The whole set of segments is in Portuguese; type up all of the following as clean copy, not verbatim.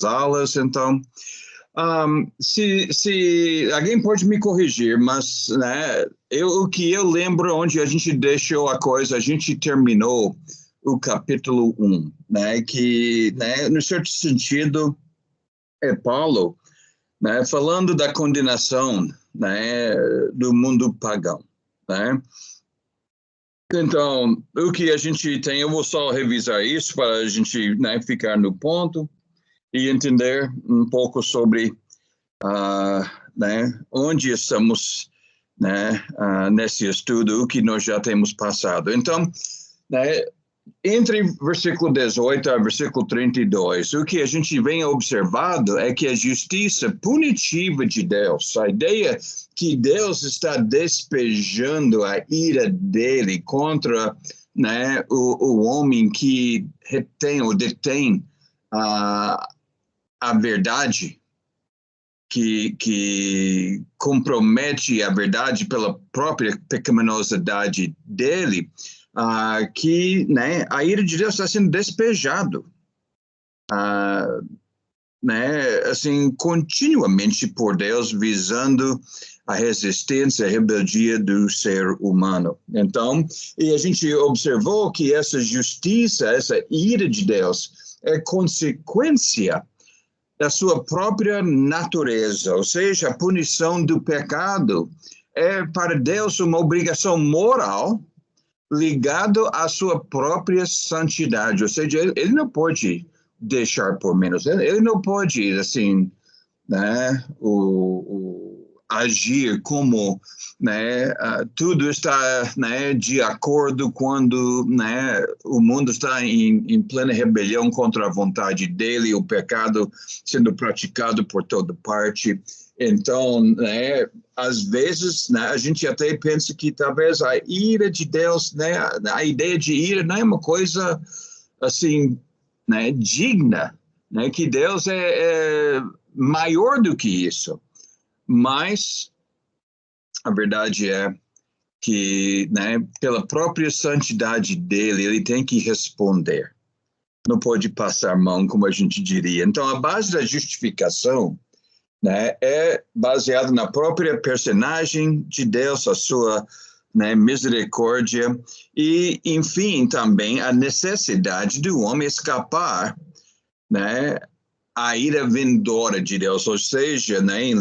aulas, então, se alguém pode me corrigir, mas né, o que eu lembro onde a gente deixou a coisa, a gente terminou o capítulo 1, né, que, né, no certo sentido, é Paulo, né, falando da condenação, né, do mundo pagão, né. Então, o que a gente tem, eu vou só revisar isso para a gente, né, ficar no ponto e entender um pouco sobre né, onde estamos, né, nesse estudo, o que nós já temos passado. Então, né, entre versículo 18 a versículo 32, o que a gente vem observando é que a justiça punitiva de Deus, a ideia que Deus está despejando a ira dele contra, né, o homem que retém ou detém a verdade, que compromete a verdade pela própria pecaminosidade dele, que, né, a ira de Deus está sendo despejado, né, assim, continuamente por Deus, visando a resistência, a rebeldia do ser humano. Então, e a gente observou que essa justiça, essa ira de Deus, é consequência da sua própria natureza, ou seja, a punição do pecado é para Deus uma obrigação moral ligado à sua própria santidade, ou seja, ele não pode deixar por menos, ele não pode, assim, né, agir como, né, tudo está, né, de acordo quando, né, o mundo está em plena rebelião contra a vontade dele, o pecado sendo praticado por toda parte. Então, né, às vezes, né, a gente até pensa que talvez a ira de Deus, né, a ideia de ira não é uma coisa assim, né, digna, né, que Deus é maior do que isso. Mas a verdade é que, né, pela própria santidade dele, ele tem que responder. Não pode passar mão, como a gente diria. Então, a base da justificação, né, é baseada na própria personagem de Deus, a sua, né, misericórdia e, enfim, também a necessidade do homem escapar, né, a ira vindoura de Deus, ou seja, né, no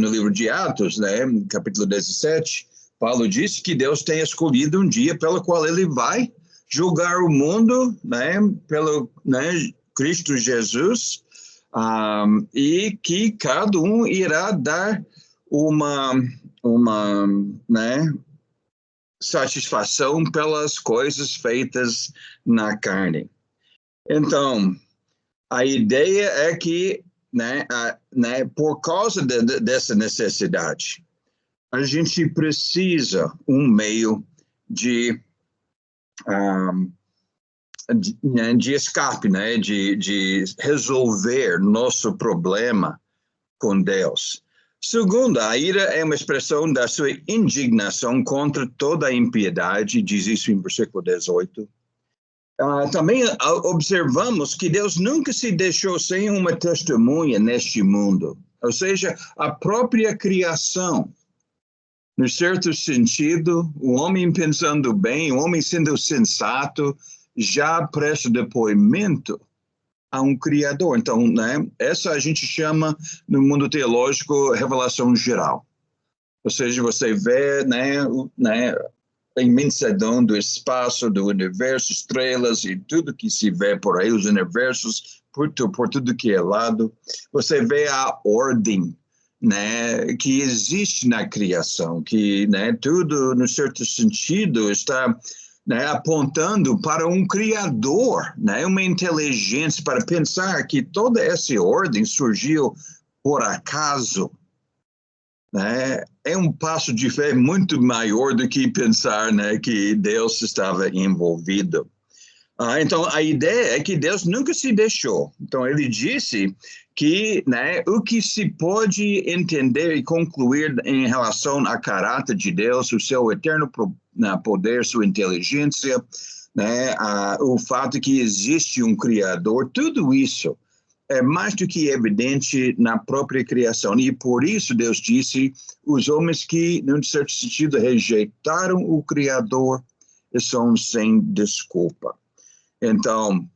livro de Atos, né, capítulo 17, Paulo diz que Deus tem escolhido um dia pelo qual ele vai julgar o mundo, né, pelo, né, Cristo Jesus, e que cada um irá dar uma, né, satisfação pelas coisas feitas na carne. Então, a ideia é que, né, por causa dessa necessidade, a gente precisa um meio de, de escape, né, de resolver nosso problema com Deus. Segundo, a ira é uma expressão da sua indignação contra toda a impiedade, diz isso em versículo 18. Também observamos que Deus nunca se deixou sem uma testemunha neste mundo, ou seja, a própria criação. No certo sentido, o homem pensando bem, o homem sendo sensato, já presta depoimento a um Criador. Então, né, essa a gente chama, no mundo teológico, revelação geral. Ou seja, você vê, né, a imensidão do espaço, do universo, estrelas e tudo que se vê por aí, os universos, por tudo que é lado. Você vê a ordem, né, que existe na criação, que, né, tudo, no certo sentido, está, né, apontando para um criador, né, uma inteligência, para pensar que toda essa ordem surgiu por acaso, né, é um passo de fé muito maior do que pensar, né, que Deus estava envolvido. Então, a ideia é que Deus nunca se deixou. Então, ele disse que, né, o que se pode entender e concluir em relação ao caráter de Deus, o seu eterno poder, sua inteligência, né, o fato que existe um Criador, tudo isso é mais do que evidente na própria criação. E por isso Deus disse, os homens que, num certo sentido, rejeitaram o Criador são sem desculpa. Então,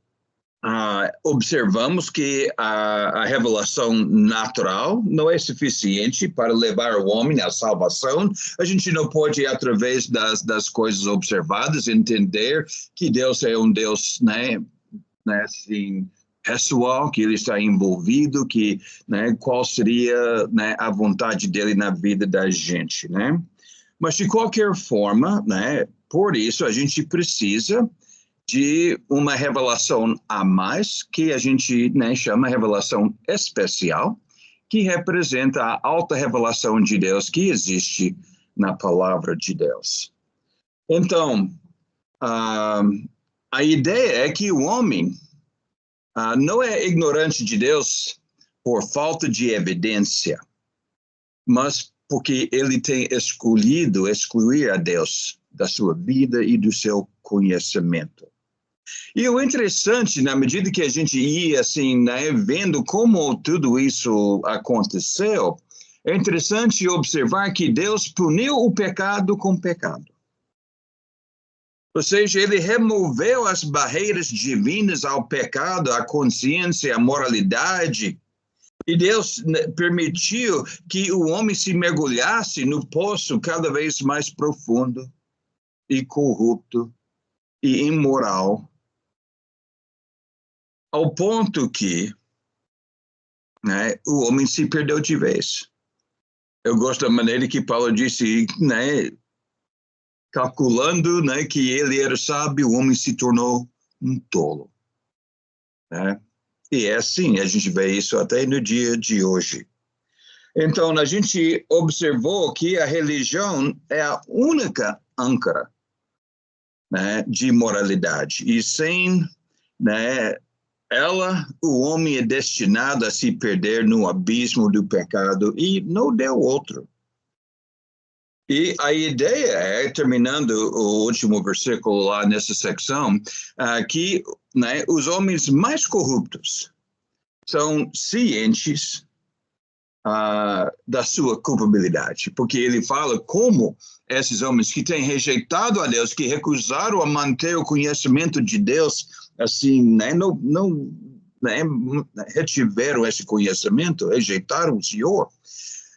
observamos que a revelação natural não é suficiente para levar o homem à salvação. A gente não pode, através das coisas observadas, entender que Deus é um Deus, né, assim, pessoal, que ele está envolvido, que, né, qual seria, né, a vontade dele na vida da gente, né? Mas, de qualquer forma, né, por isso a gente precisa de uma revelação a mais, que a gente, né, chama revelação especial, que representa a alta revelação de Deus que existe na palavra de Deus. Então, a ideia é que o homem não é ignorante de Deus por falta de evidência, mas porque ele tem escolhido excluir a Deus da sua vida e do seu conhecimento. E o interessante, na medida que a gente ia assim, né, vendo como tudo isso aconteceu, é interessante observar que Deus puniu o pecado com pecado. Ou seja, ele removeu as barreiras divinas ao pecado, à consciência, à moralidade. E Deus permitiu que o homem se mergulhasse no poço cada vez mais profundo e corrupto e imoral, ao ponto que, né, o homem se perdeu de vez. Eu gosto da maneira que Paulo disse, né, calculando, né, que ele era sábio, o homem se tornou um tolo, né? E é assim, a gente vê isso até no dia de hoje. Então, a gente observou que a religião é a única âncora, né, de moralidade. E sem, né, ela, o homem é destinado a se perder no abismo do pecado e não deu outro. E a ideia é, terminando o último versículo lá nessa secção, que, né, os homens mais corruptos são cientes da sua culpabilidade, porque ele fala como esses homens que têm rejeitado a Deus, que recusaram a manter o conhecimento de Deus, assim, né, não né, retiveram esse conhecimento, rejeitaram o Senhor,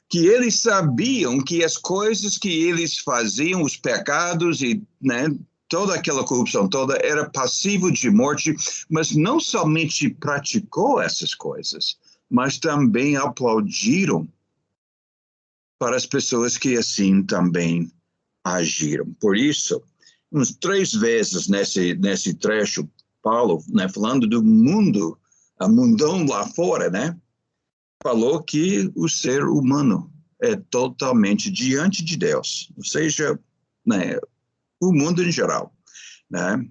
que eles sabiam que as coisas que eles faziam, os pecados e, né, toda aquela corrupção toda era passivo de morte, mas não somente praticou essas coisas, mas também aplaudiram para as pessoas que assim também agiram. Por isso, uns 3 vezes nesse trecho, Paulo, né, falando do mundo, a mundão lá fora, né, falou que o ser humano é totalmente diante de Deus, ou seja, né, o mundo em geral, né,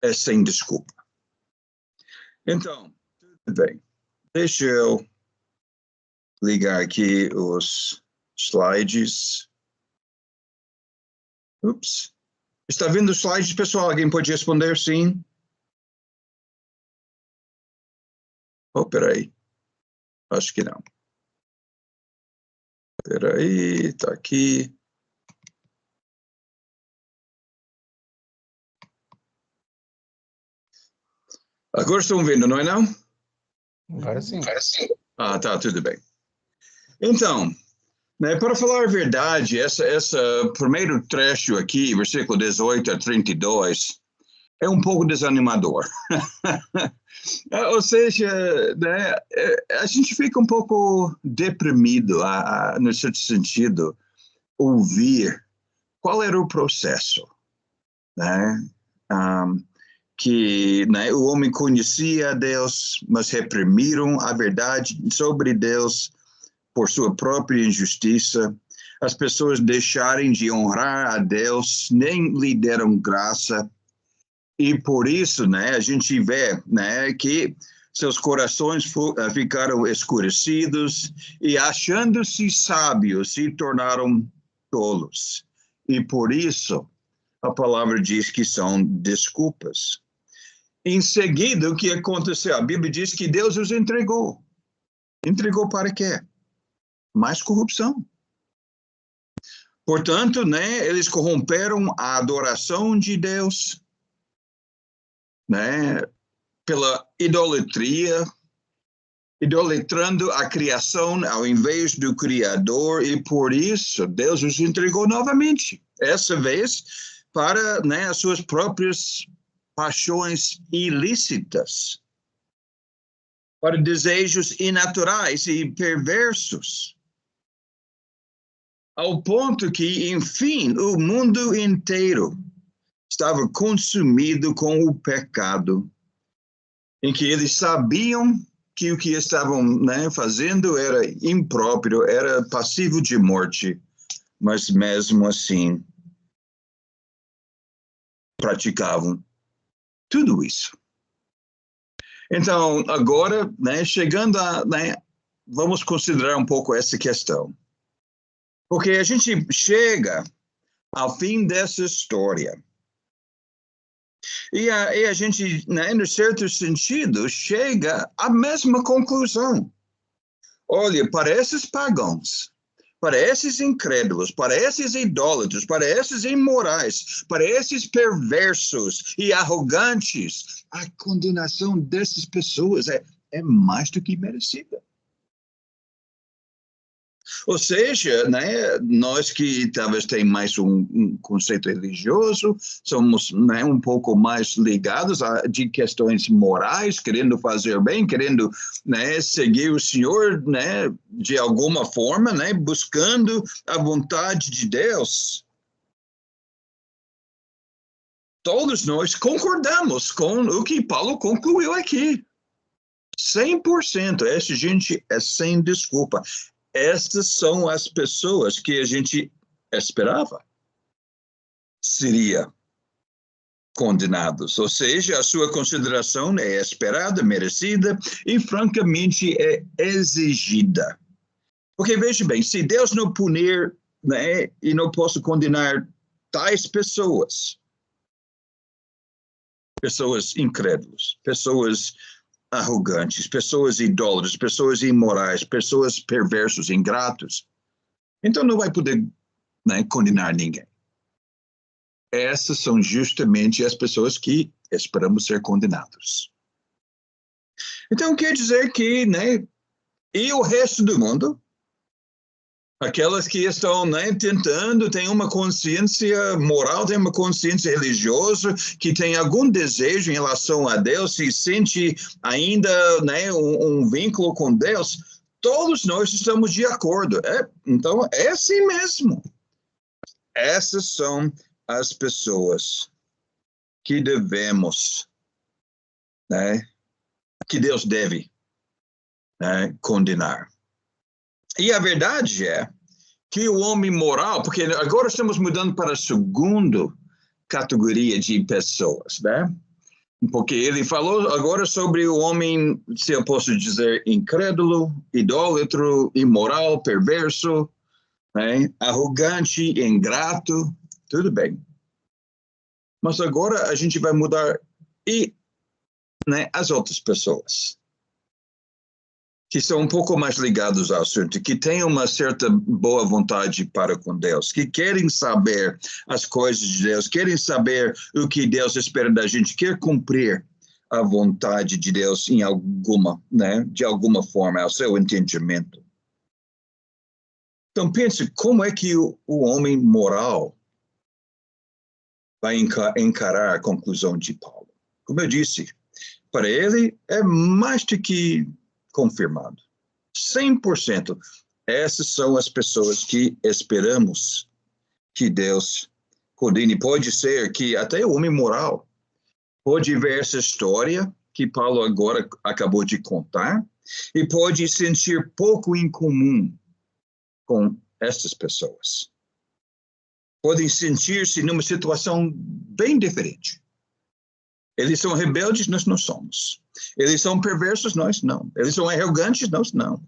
é sem desculpa. Então, tudo bem. Deixa eu ligar aqui os slides. Ups. Está vendo os slides, pessoal? Alguém pode responder sim? Oh, peraí. Acho que não. Peraí, está aqui. Agora estão vendo, não é não? Agora sim. Ah, tá, tudo bem. Então, né, para falar a verdade, essa primeiro trecho aqui, versículo 18 a 32, é um pouco desanimador. Ou seja, né, a gente fica um pouco deprimido, no certo sentido, ouvir qual era o processo, né? Que, né, o homem conhecia a Deus, mas reprimiram a verdade sobre Deus por sua própria injustiça. As pessoas deixarem de honrar a Deus, nem lhe deram graça. E por isso, né, a gente vê, né, que seus corações ficaram escurecidos e, achando-se sábios, se tornaram tolos. E por isso, a palavra diz que são desculpas. Em seguida, o que aconteceu? A Bíblia diz que Deus os entregou. Entregou para quê? Mais corrupção. Portanto, né, eles corromperam a adoração de Deus, né, pela idolatria, idolatrando a criação ao invés do Criador, e por isso Deus os entregou novamente, essa vez para, né, as suas próprias paixões ilícitas, para desejos inaturais e perversos, ao ponto que, enfim, o mundo inteiro estava consumido com o pecado, em que eles sabiam que o que estavam, né, fazendo era impróprio, era passivo de morte, mas mesmo assim praticavam tudo isso. Então, agora, né, chegando a, né, vamos considerar um pouco essa questão. Porque a gente chega ao fim dessa história. E a gente, né, no certo sentido, chega à mesma conclusão. Olha, para esses pagãos, para esses incrédulos, para esses idólatras, para esses imorais, para esses perversos e arrogantes, a condenação dessas pessoas é mais do que merecida. Ou seja, né, nós que talvez tenhamos mais um conceito religioso, somos, né, um pouco mais ligados de questões morais, querendo fazer bem, querendo, né, seguir o Senhor, né, de alguma forma, né, buscando a vontade de Deus. Todos nós concordamos com o que Paulo concluiu aqui. 100%. Essa gente é sem desculpa. Estas são as pessoas que a gente esperava seria condenados. Ou seja, a sua consideração é esperada, merecida e, francamente, é exigida. Porque, veja bem, se Deus não punir, né, e não posso condenar tais pessoas incrédulas, pessoas arrogantes, pessoas idólatras, pessoas imorais, pessoas perversos, ingratos, então não vai poder, né, condenar ninguém. Essas são justamente as pessoas que esperamos ser condenados. Então quer dizer que, né, e o resto do mundo, aquelas que estão, né, tentando, têm uma consciência moral, têm uma consciência religiosa, que tem algum desejo em relação a Deus, se sente ainda, né, um vínculo com Deus, todos nós estamos de acordo. Então, é assim mesmo. Essas são as pessoas que devemos, né, que Deus deve, né, condenar. E a verdade é que o homem moral, porque agora estamos mudando para a segunda categoria de pessoas, né? Porque ele falou agora sobre o homem, se eu posso dizer, incrédulo, idólatro, imoral, perverso, né? Arrogante, ingrato, tudo bem. Mas agora a gente vai mudar e, né, as outras pessoas que são um pouco mais ligados ao assunto, que têm uma certa boa vontade para com Deus, que querem saber as coisas de Deus, querem saber o que Deus espera da gente, quer cumprir a vontade de Deus em alguma, né, de alguma forma, ao seu entendimento. Então pense, como é que o homem moral vai encarar a conclusão de Paulo? Como eu disse, para ele é mais do que confirmado. 100%. Essas são as pessoas que esperamos que Deus condene. Pode ser que até o homem moral pode ver essa história que Paulo agora acabou de contar e pode sentir pouco em comum com essas pessoas. Podem sentir-se numa situação bem diferente. Eles são rebeldes, nós não somos. Eles são perversos, nós não. Eles são arrogantes, nós não.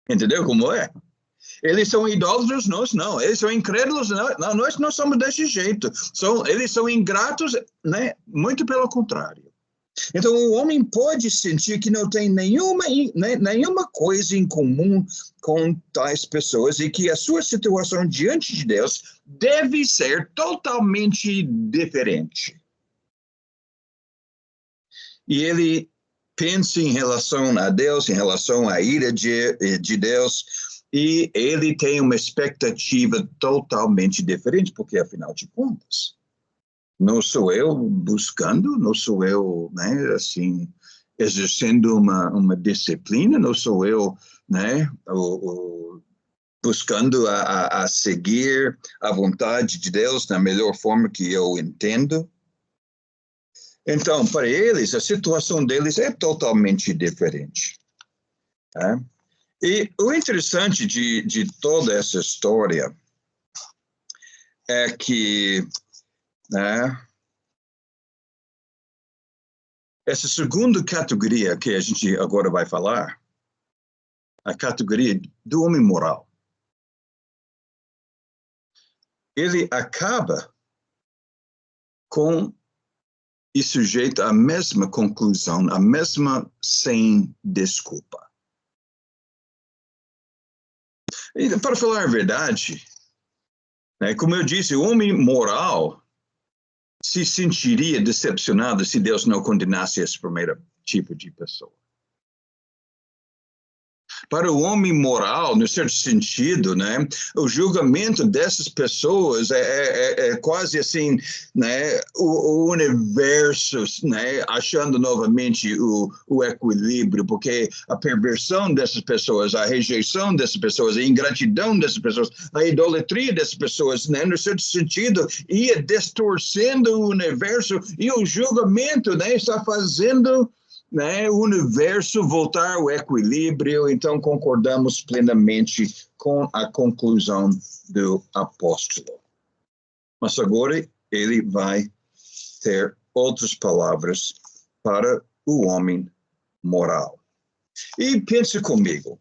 Entendeu como é? Eles são idólatros, nós não. Eles são incrédulos, não, nós não somos desse jeito. Eles são ingratos, né? Muito pelo contrário. Então, o homem pode sentir que não tem nenhuma coisa em comum com tais pessoas e que a sua situação diante de Deus deve ser totalmente diferente. E ele pensa em relação a Deus, em relação à ira de Deus, e ele tem uma expectativa totalmente diferente, porque, afinal de contas, não sou eu buscando, não sou eu, né, assim, exercendo uma disciplina, não sou eu, né, buscando a seguir a vontade de Deus da melhor forma que eu entendo. Então, para eles, a situação deles é totalmente diferente. Tá? E o interessante de toda essa história é que, né, essa segunda categoria que a gente agora vai falar, a categoria do homem moral, ele acaba com e sujeito à mesma conclusão, a mesma sem desculpa. E, para falar a verdade, né, como eu disse, o homem moral se sentiria decepcionado se Deus não condenasse esse primeiro tipo de pessoa. Para o homem moral, no certo sentido, né, o julgamento dessas pessoas é quase assim, né, o universo, né, achando novamente o equilíbrio, porque a perversão dessas pessoas, a rejeição dessas pessoas, a ingratidão dessas pessoas, a idolatria dessas pessoas, né, no certo sentido, ia distorcendo o universo e o julgamento, né, está fazendo, né, o universo voltar ao equilíbrio. Então concordamos plenamente com a conclusão do apóstolo. Mas agora ele vai ter outras palavras para o homem moral. E pense comigo.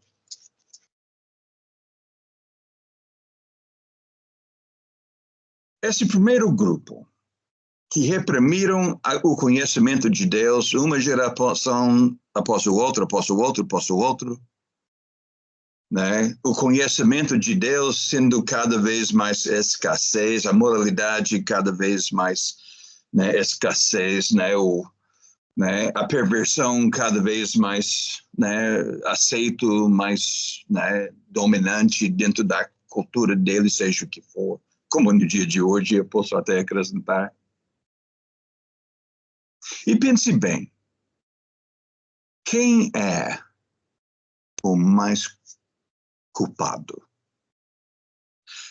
Esse primeiro grupo, que reprimiram o conhecimento de Deus, uma geração após o outro, né? O conhecimento de Deus sendo cada vez mais escassez, a moralidade cada vez mais, né, escassez, né? Né, a perversão cada vez mais, né, aceito, mais, né, dominante dentro da cultura dele, seja o que for. Como no dia de hoje, eu posso até acrescentar. E pense bem, quem é o mais culpado?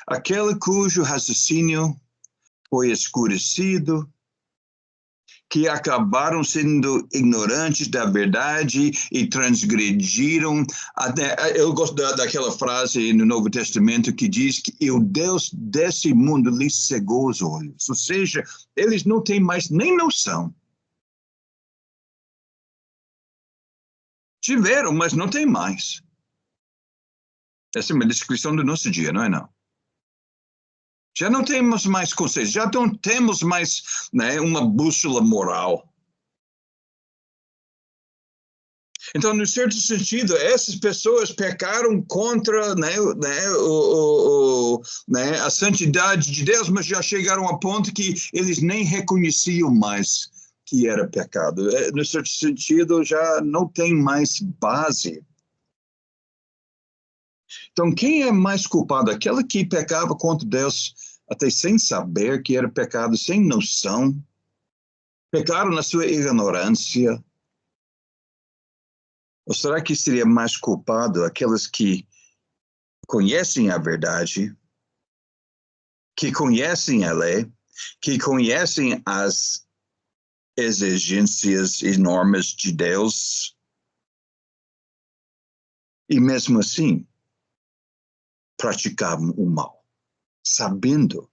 Aquele cujo raciocínio foi escurecido, que acabaram sendo ignorantes da verdade e transgrediram. Eu gosto daquela frase no Novo Testamento que diz que o Deus desse mundo lhes cegou os olhos. Ou seja, eles não têm mais nem noção. Tiveram, mas não tem mais. Essa é uma descrição do nosso dia, não é não? Já não temos mais conceitos, já não temos mais, né, uma bússola moral. Então, no certo sentido, essas pessoas pecaram contra, né, a santidade de Deus, mas já chegaram a ponto que eles nem reconheciam mais que era pecado. No certo sentido, já não tem mais base. Então, quem é mais culpado? Aquele que pecava contra Deus até sem saber que era pecado, sem noção, pecaram na sua ignorância. Ou será que seria mais culpado aqueles que conhecem a verdade, que conhecem a lei, que conhecem as exigências e normas de Deus, e mesmo assim praticavam o mal, sabendo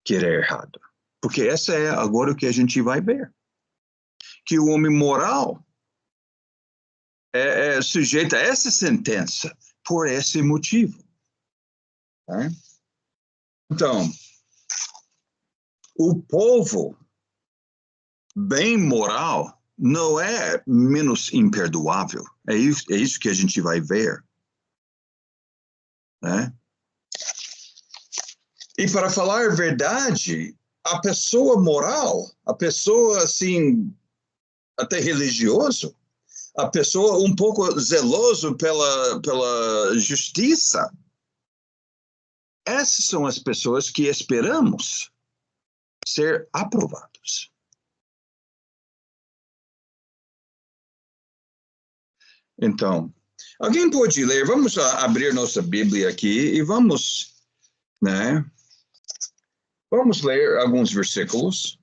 que era errado? Porque essa é agora o que a gente vai ver. Que o homem moral é sujeito a essa sentença por esse motivo. Tá? Então, o povo bem moral não é menos imperdoável. É isso que a gente vai ver. Né? E para falar a verdade, a pessoa moral, a pessoa assim, até religioso, a pessoa um pouco zeloso pela justiça, essas são as pessoas que esperamos ser aprovados. Então, alguém pode ler, vamos abrir nossa Bíblia aqui e vamos, né? Vamos ler alguns versículos.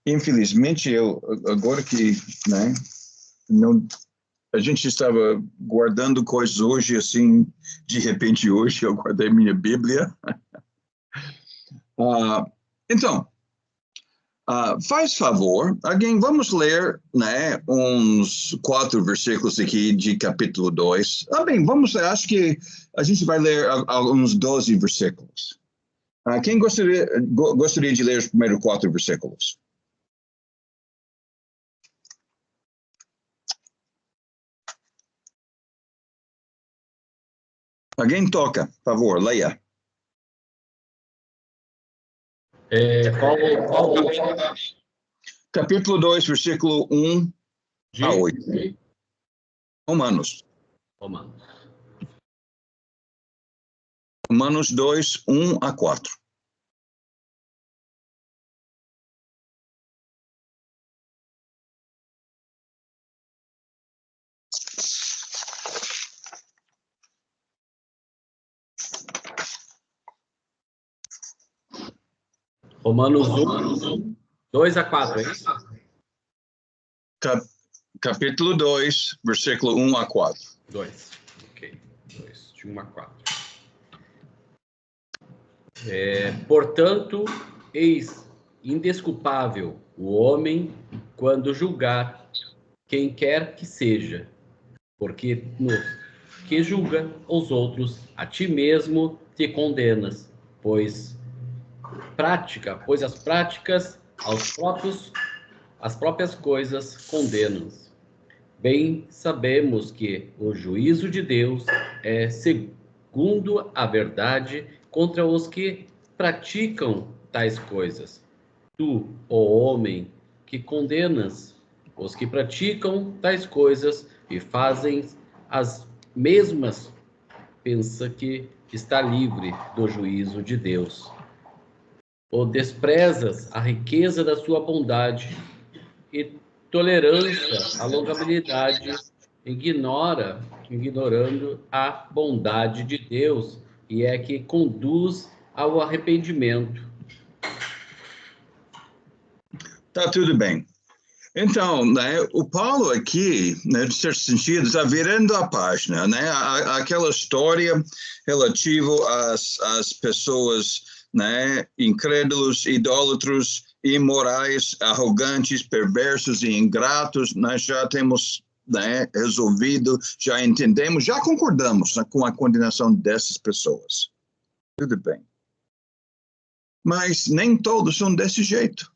Infelizmente, agora que, né, não, a gente estava guardando coisas hoje, assim, de repente hoje eu guardei minha Bíblia. Então, faz favor, alguém, vamos ler, né, uns 4 versículos aqui de capítulo 2. Bem, vamos ler, acho que a gente vai ler uns 12 versículos. Quem gostaria de ler os primeiros 4 versículos? Alguém toca, por favor, leia. Qual Capítulo 2, versículo 1 a 8. Romanos. Romanos 2, 1 a 4. Romanos 1, 2 a 4, é isso? Capítulo 2, versículo 1 a 4. 2, ok. 2, de 1 a 4. Portanto, eis indesculpável o homem quando julgar quem quer que seja, porque no que julga os outros, a ti mesmo te condenas, pois as práticas as próprias coisas condenam. Bem sabemos que o juízo de Deus é segundo a verdade contra os que praticam tais coisas. Tu, ó homem, que condenas os que praticam tais coisas e fazem as mesmas, pensa que está livre do juízo de Deus. Ou desprezas a riqueza da sua bondade e tolerância, a longanimidade, ignorando a bondade de Deus, e é que conduz ao arrependimento. Tá tudo bem. Então, né, o Paulo aqui, né, de certo sentido, está virando a página, né? Aquela história relativa às pessoas, né, incrédulos, idólatros, imorais, arrogantes, perversos e ingratos. Nós já temos, né, resolvido, já entendemos, já concordamos, né, com a condenação dessas pessoas. Tudo bem. Mas nem todos são desse jeito.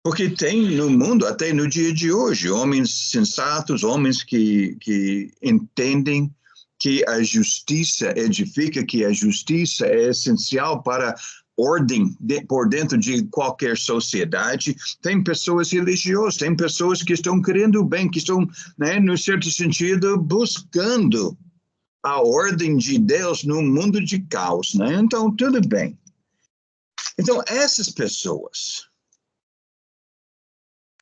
Porque tem no mundo, até no dia de hoje, homens sensatos, homens que entendem que a justiça edifica, que a justiça é essencial para ordem por dentro de qualquer sociedade. Tem pessoas religiosas, tem pessoas que estão querendo o bem, que estão, né, no certo sentido, buscando a ordem de Deus no mundo de caos, né? Então, tudo bem. Então, essas pessoas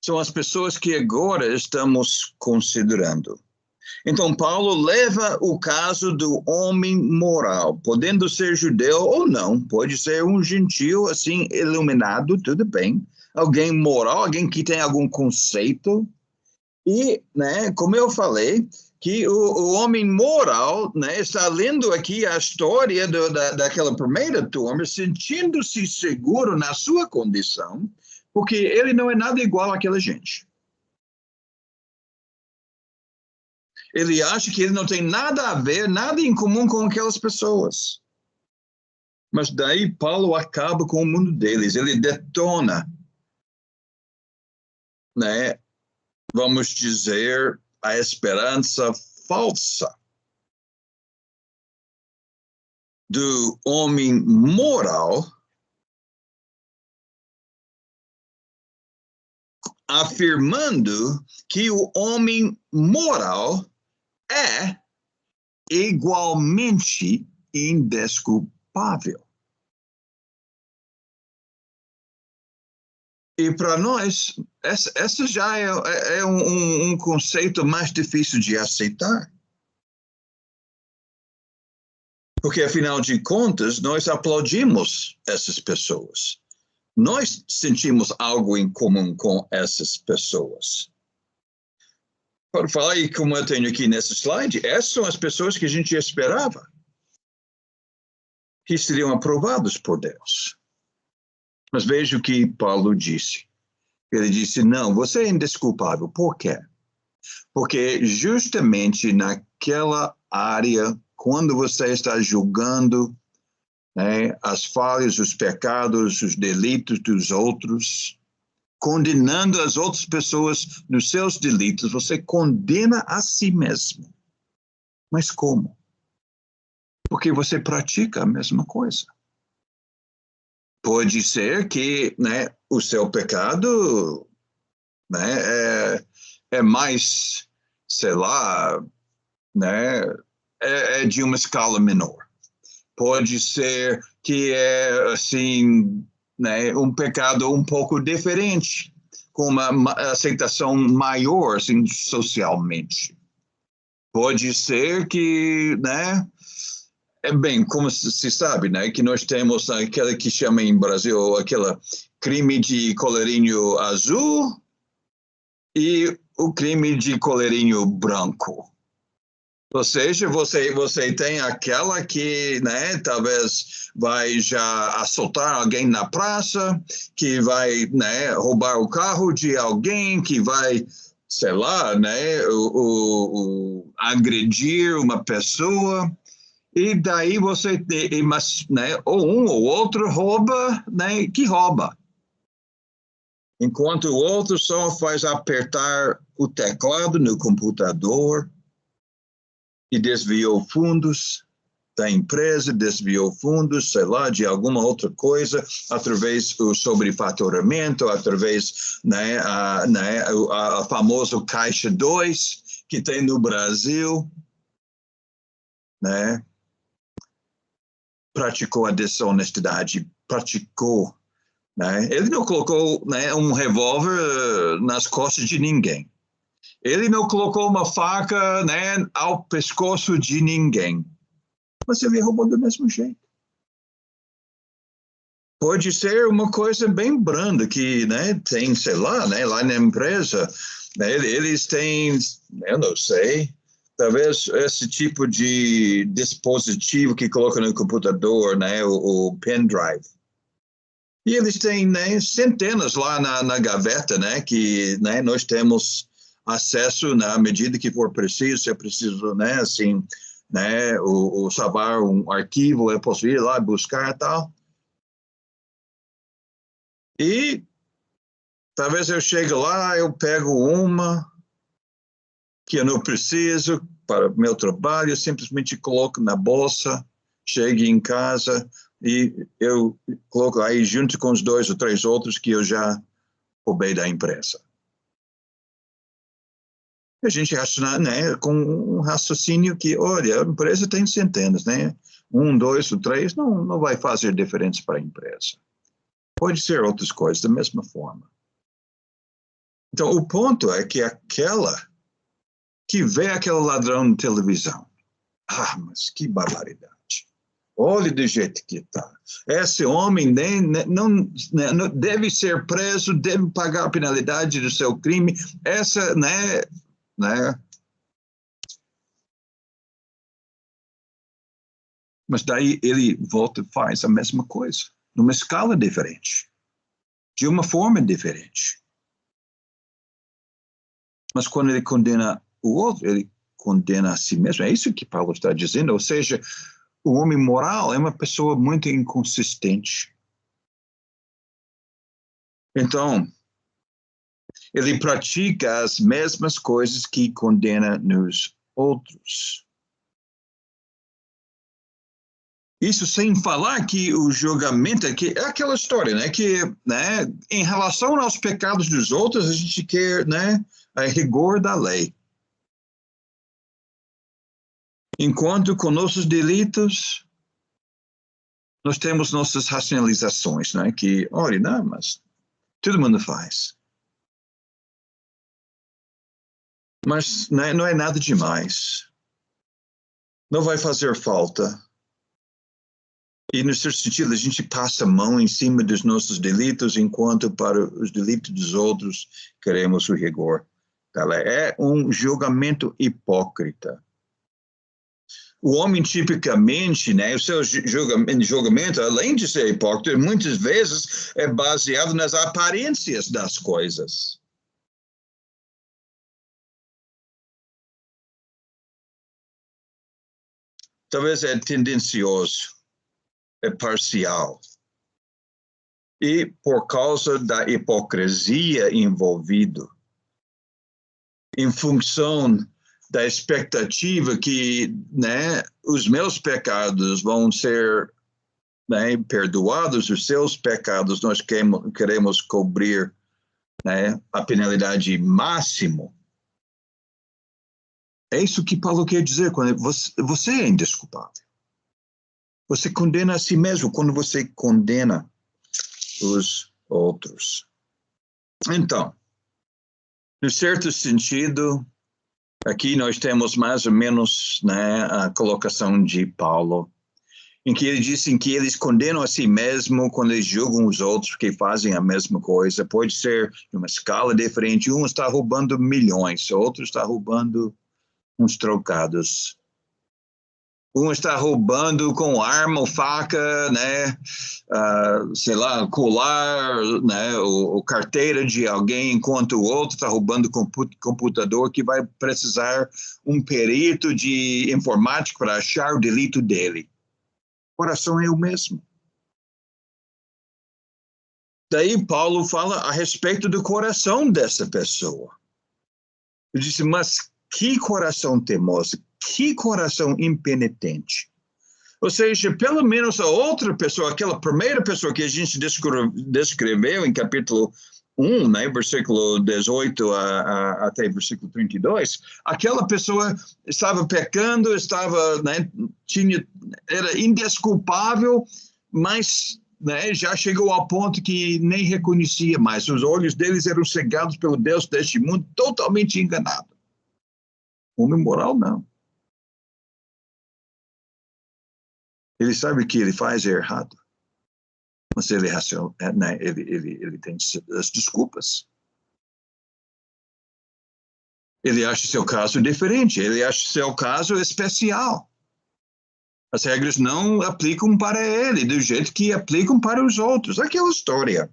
são as pessoas que agora estamos considerando. Então, Paulo leva o caso do homem moral, podendo ser judeu ou não, pode ser um gentil, assim, iluminado, tudo bem. Alguém moral, alguém que tem algum conceito. E, né, como eu falei, que o homem moral, né, está lendo aqui a história daquela primeira turma, sentindo-se seguro na sua condição, porque ele não é nada igual àquela gente. Ele acha que ele não tem nada a ver, nada em comum com aquelas pessoas. Mas daí Paulo acaba com o mundo deles, ele detona, né, vamos dizer, a esperança falsa do homem moral, afirmando que o homem moral é igualmente indesculpável. E para nós, essa já é um conceito mais difícil de aceitar. Porque, afinal de contas, nós aplaudimos essas pessoas. Nós sentimos algo em comum com essas pessoas. Para falar, e como eu tenho aqui nesse slide, essas são as pessoas que a gente esperava que seriam aprovados por Deus. Mas veja o que Paulo disse. Ele disse, não, você é indesculpável. Por quê? Porque justamente naquela área, quando você está julgando, né, as falhas, os pecados, os delitos dos outros, condenando as outras pessoas nos seus delitos, você condena a si mesmo. Mas como? Porque você pratica a mesma coisa. Pode ser que, né, o seu pecado, né, é mais, sei lá, né, é de uma escala menor. Pode ser que é, assim, né, um pecado um pouco diferente, com uma aceitação maior, assim, socialmente. Pode ser que, né, bem, como se sabe, né, que nós temos aquela que chama em Brasil, aquela crime de colarinho azul e o crime de colarinho branco. Ou seja, você tem aquela que, né, talvez vai já assaltar alguém na praça, que vai, né, roubar o carro de alguém, que vai, sei lá, né, agredir uma pessoa. E daí você tem, né, ou um ou outro rouba, né, que rouba. Enquanto o outro só faz apertar o teclado no computador e desviou fundos da empresa, desviou fundos, sei lá, de alguma outra coisa, através do sobrefaturamento, através, né, a famoso Caixa 2 que tem no Brasil, né? Praticou a desonestidade, praticou, né? Ele não colocou, né, um revólver nas costas de ninguém. Ele não colocou uma faca, né, ao pescoço de ninguém. Mas ele roubou do mesmo jeito. Pode ser uma coisa bem branda que, né, tem, sei lá, né, lá na empresa, né, eles têm, eu não sei, talvez esse tipo de dispositivo que coloca no computador, né, o pendrive. E eles têm, né, centenas lá na gaveta, né, que, né, nós temos acesso na medida que for preciso, se é preciso, né, assim, né, o salvar um arquivo, é possível ir lá buscar e tal. E talvez eu chegue lá, eu pego uma que eu não preciso para o meu trabalho, eu simplesmente coloco na bolsa, chego em casa e eu coloco aí junto com os 2 ou 3 outros que eu já roubei da empresa. A gente raciocina, né, com um raciocínio que, olha, a empresa tem centenas, né? 1, 2 ou 3 não vai fazer diferença para a empresa. Pode ser outras coisas da mesma forma. Então, o ponto é que aquela que vê aquele ladrão na televisão, mas que barbaridade. Olha do jeito que está. Esse homem não deve ser preso, deve pagar a penalidade do seu crime. Essa, né? Mas daí ele volta e faz a mesma coisa, numa escala diferente, de uma forma diferente. Mas quando ele condena o outro, ele condena a si mesmo. É isso que Paulo está dizendo. Ou seja, o homem moral é uma pessoa muito inconsistente. Então, ele pratica as mesmas coisas que condena nos outros. Isso sem falar que o julgamento, que é aquela história, né, que, né, em relação aos pecados dos outros, a gente quer, né, a rigor da lei. Enquanto com nossos delitos, nós temos nossas racionalizações, né, que, olha, não, mas todo mundo faz. Mas né, não é nada demais. Não vai fazer falta. E, no certo sentido, a gente passa a mão em cima dos nossos delitos, enquanto para os delitos dos outros queremos o rigor. É um julgamento hipócrita. O homem, tipicamente, né, o seu julgamento, além de ser hipócrita, muitas vezes é baseado nas aparências das coisas. Talvez é tendencioso. É parcial. E por causa da hipocrisia envolvida, em função da expectativa que, né, os meus pecados vão ser, né, perdoados, os seus pecados nós queremos cobrir, né, a penalidade máxima. É isso que Paulo quer dizer quando você é indesculpável. Você condena a si mesmo quando você condena os outros. Então, no certo sentido, aqui nós temos mais ou menos, né, a colocação de Paulo, em que ele diz que eles condenam a si mesmo quando eles julgam os outros que fazem a mesma coisa. Pode ser de uma escala diferente. Um está roubando milhões, o outro está roubando uns trocados. Um está roubando com arma ou faca, né, sei lá, colar, né, ou carteira de alguém, enquanto o outro está roubando computador que vai precisar um perito de informática para achar o delito dele. O coração é o mesmo. Daí Paulo fala a respeito do coração dessa pessoa. Ele disse, mas que coração teimoso, que coração impenitente. Ou seja, pelo menos a outra pessoa, aquela primeira pessoa que a gente descreveu em capítulo 1, né, versículo 18 até versículo 32, aquela pessoa estava pecando, estava, né, era indesculpável, mas, né, já chegou ao ponto que nem reconhecia mais. Os olhos deles eram cegados pelo Deus deste mundo, totalmente enganado. Homem moral, não. Ele sabe o que ele faz é errado. Mas ele tem as desculpas. Ele acha seu caso diferente. Ele acha seu caso especial. As regras não aplicam para ele do jeito que aplicam para os outros. Aquela história.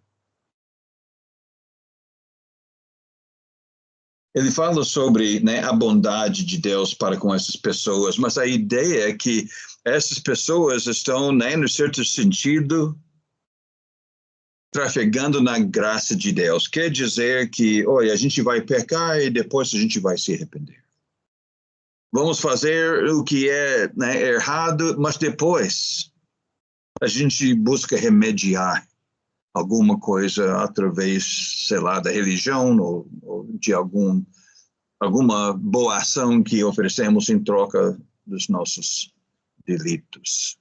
Ele fala sobre, né, a bondade de Deus para com essas pessoas, mas a ideia é que essas pessoas estão, né, no certo sentido, trafegando na graça de Deus. Quer dizer que, olha, a gente vai pecar e depois a gente vai se arrepender. Vamos fazer o que é, né, errado, mas depois a gente busca remediar alguma coisa através, sei lá, da religião ou de alguma boa ação que oferecemos em troca dos nossos delitos.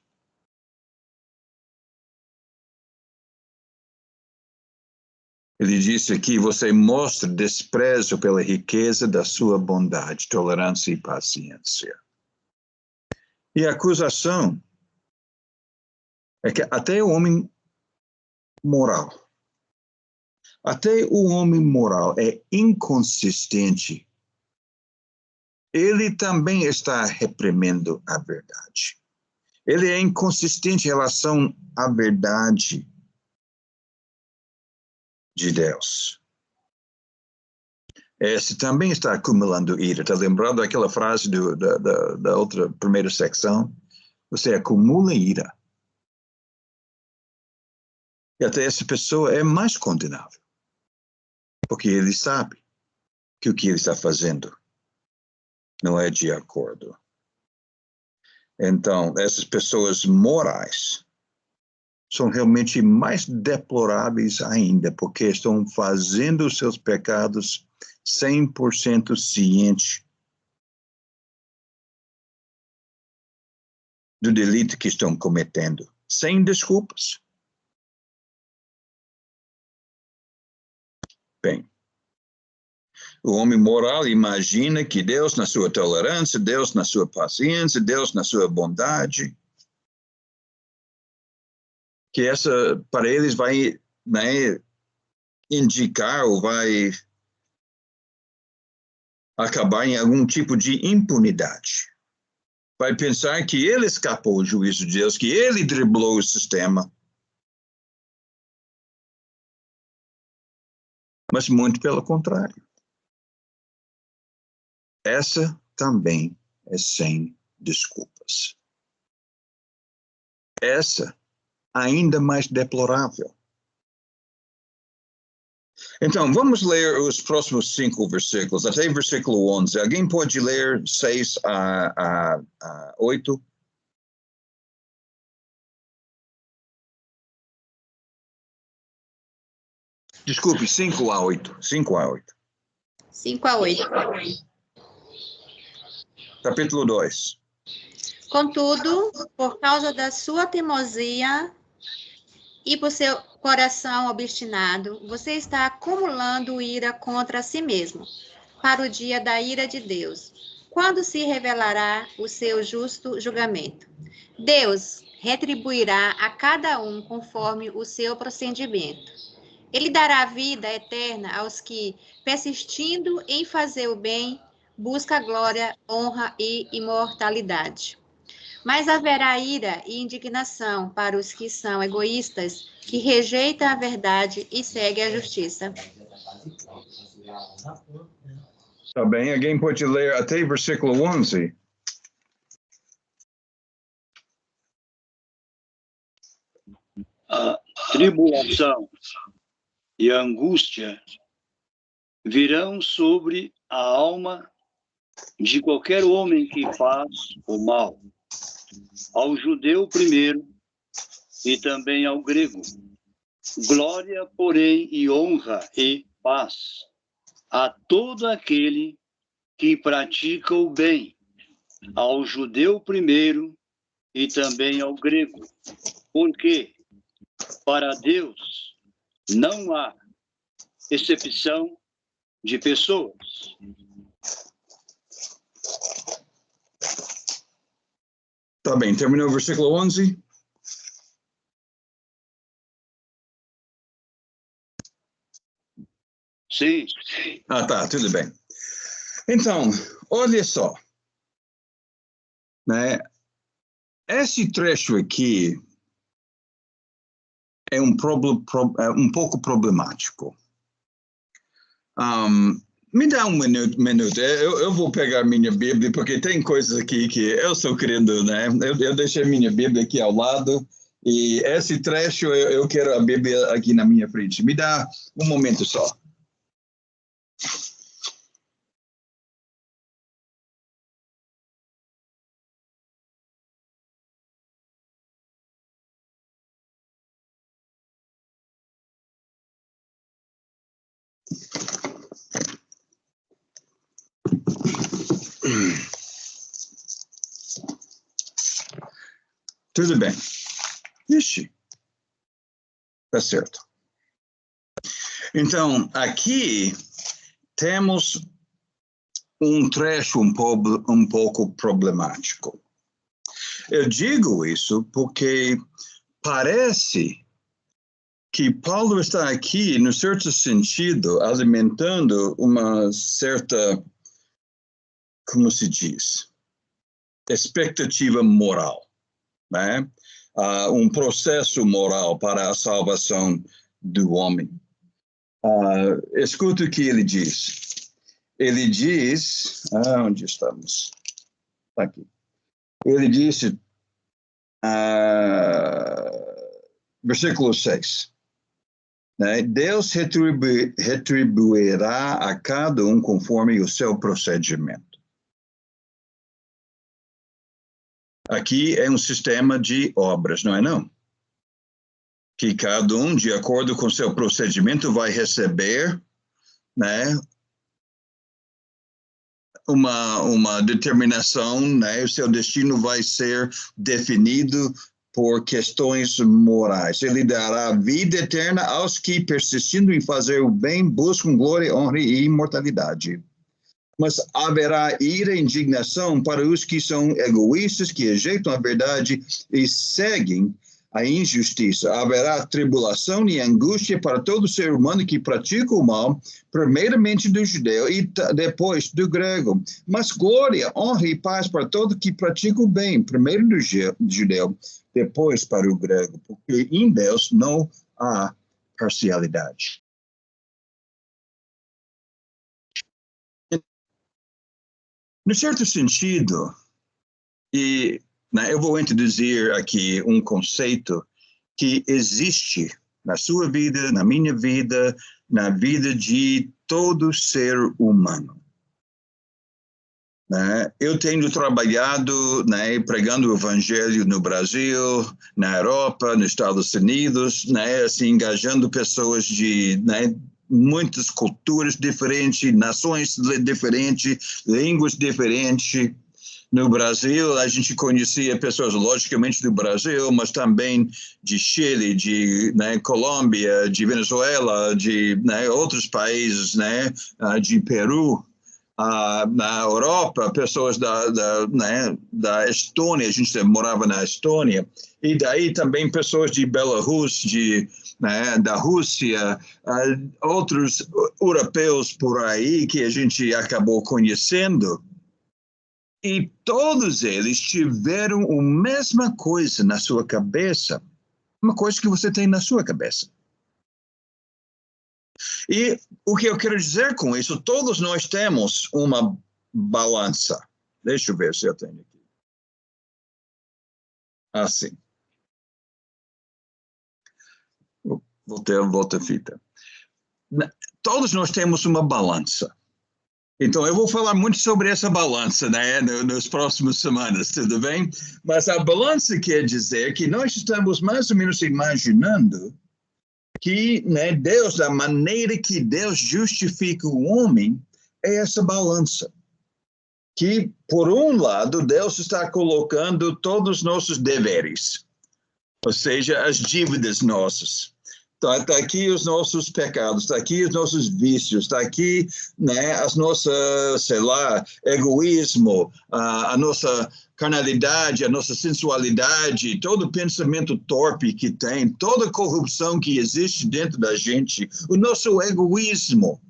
Ele disse aqui, você mostra desprezo pela riqueza da sua bondade, tolerância e paciência. E a acusação é que até o homem moral, é inconsistente. Ele também está reprimindo a verdade. Ele é inconsistente em relação à verdade de Deus. Esse também está acumulando ira. Está lembrado daquela frase da outra primeira secção? você acumula ira. E até essa pessoa é mais condenável, porque ele sabe que o que ele está fazendo não é de acordo. Então, essas pessoas morais são realmente mais deploráveis ainda, porque estão fazendo os seus pecados 100% ciente do delito que estão cometendo, sem desculpas. Bem, o homem moral imagina que Deus, na sua tolerância, Deus, na sua paciência, Deus, na sua bondade, que essa, para eles, vai, né, indicar ou vai acabar em algum tipo de impunidade. Vai pensar que ele escapou do juízo de Deus, que ele driblou o sistema. Mas muito pelo contrário. Essa também é sem desculpas. Essa ainda mais deplorável. Então, vamos ler os próximos 5 versículos, até o versículo 11. Alguém pode ler 6 a 8? Desculpe, 5 a 8. 5 a 8. 5 a 8. Capítulo 2. Contudo, por causa da sua teimosia e por seu coração obstinado, você está acumulando ira contra si mesmo, para o dia da ira de Deus, quando se revelará o seu justo julgamento. Deus retribuirá a cada um conforme o seu procedimento. Ele dará vida eterna aos que, persistindo em fazer o bem, busca glória, honra e imortalidade. Mas haverá ira e indignação para os que são egoístas, que rejeitam a verdade e seguem a justiça. Tá bem, alguém pode ler até o versículo 11? A tribulação e a angústia virão sobre a alma de qualquer homem que faz o mal, ao judeu primeiro e também ao grego. Glória, porém, e honra e paz a todo aquele que pratica o bem, ao judeu primeiro e também ao grego. Porque para Deus não há exceção de pessoas. Tá bem, terminou o versículo 11? Sim. Ah, tá, tudo bem. Então, olha só, né? Esse trecho aqui é um pouco problemático. Me dá um minuto. Eu vou pegar minha Bíblia, porque tem coisas aqui que eu estou querendo, né? Eu deixei minha Bíblia aqui ao lado, e esse trecho eu quero a Bíblia aqui na minha frente. Me dá um momento só. Tudo bem. Ixi. Tá certo. Então, aqui temos um trecho um pouco problemático. Eu digo isso porque parece que Paulo está aqui, no certo sentido, alimentando uma certa, como se diz, expectativa moral, né? Um processo moral para a salvação do homem. Escuta o que ele diz. Ele diz, onde estamos? Tá aqui. Ele disse, Versículo 6. Né? Deus retribuirá a cada um conforme o seu procedimento. Aqui é um sistema de obras, não é não? Que cada um, de acordo com seu procedimento, vai receber, né, uma determinação, né, o seu destino vai ser definido por questões morais. Ele dará vida eterna aos que, persistindo em fazer o bem, buscam glória, honra e imortalidade. Mas haverá ira e indignação para os que são egoístas, que rejeitam a verdade e seguem a injustiça. Haverá tribulação e angústia para todo ser humano que pratica o mal, primeiramente do judeu e depois do grego. Mas glória, honra e paz para todo que pratica o bem, primeiro do judeu, depois para o grego, porque em Deus não há parcialidade. No certo sentido, e eu vou introduzir aqui um conceito que existe na sua vida, na minha vida, na vida de todo ser humano. Eu tenho trabalhado pregando o evangelho no Brasil, na Europa, nos Estados Unidos, assim, engajando pessoas de muitas culturas diferentes, nações diferentes, línguas diferentes. No Brasil, a gente conhecia pessoas, logicamente, do Brasil, mas também de Chile, de Colômbia, de Venezuela, de outros países, de Peru. Na Europa, pessoas da Estônia, a gente morava na Estônia, e daí também pessoas de Belarus, da Rússia, outros europeus por aí que a gente acabou conhecendo. E todos eles tiveram a mesma coisa na sua cabeça, uma coisa que você tem na sua cabeça. E o que eu quero dizer com isso, todos nós temos uma balança. Deixa eu ver se eu tenho aqui. Assim. Volta a fita. Todos nós temos uma balança. Então, eu vou falar muito sobre essa balança, nas próximas semanas, tudo bem? Mas a balança quer dizer que nós estamos mais ou menos imaginando que Deus, da maneira que Deus justifica o homem, é essa balança. Que, por um lado, Deus está colocando todos os nossos deveres, ou seja, as dívidas nossas. Está aqui os nossos pecados, está aqui os nossos vícios, está aqui as nossas, egoísmo, a nossa carnalidade, a nossa sensualidade, todo o pensamento torpe que tem, toda a corrupção que existe dentro da gente, o nosso egoísmo.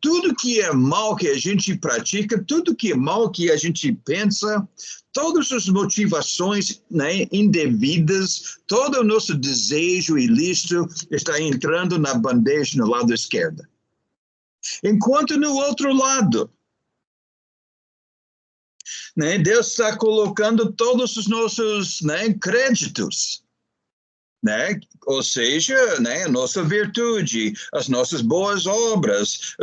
Tudo que é mal que a gente pratica, tudo que é mal que a gente pensa, todas as motivações indevidas, todo o nosso desejo ilícito está entrando na bandeja no lado esquerdo. Enquanto no outro lado, Deus está colocando todos os nossos créditos. Ou seja, a nossa virtude, as nossas boas obras,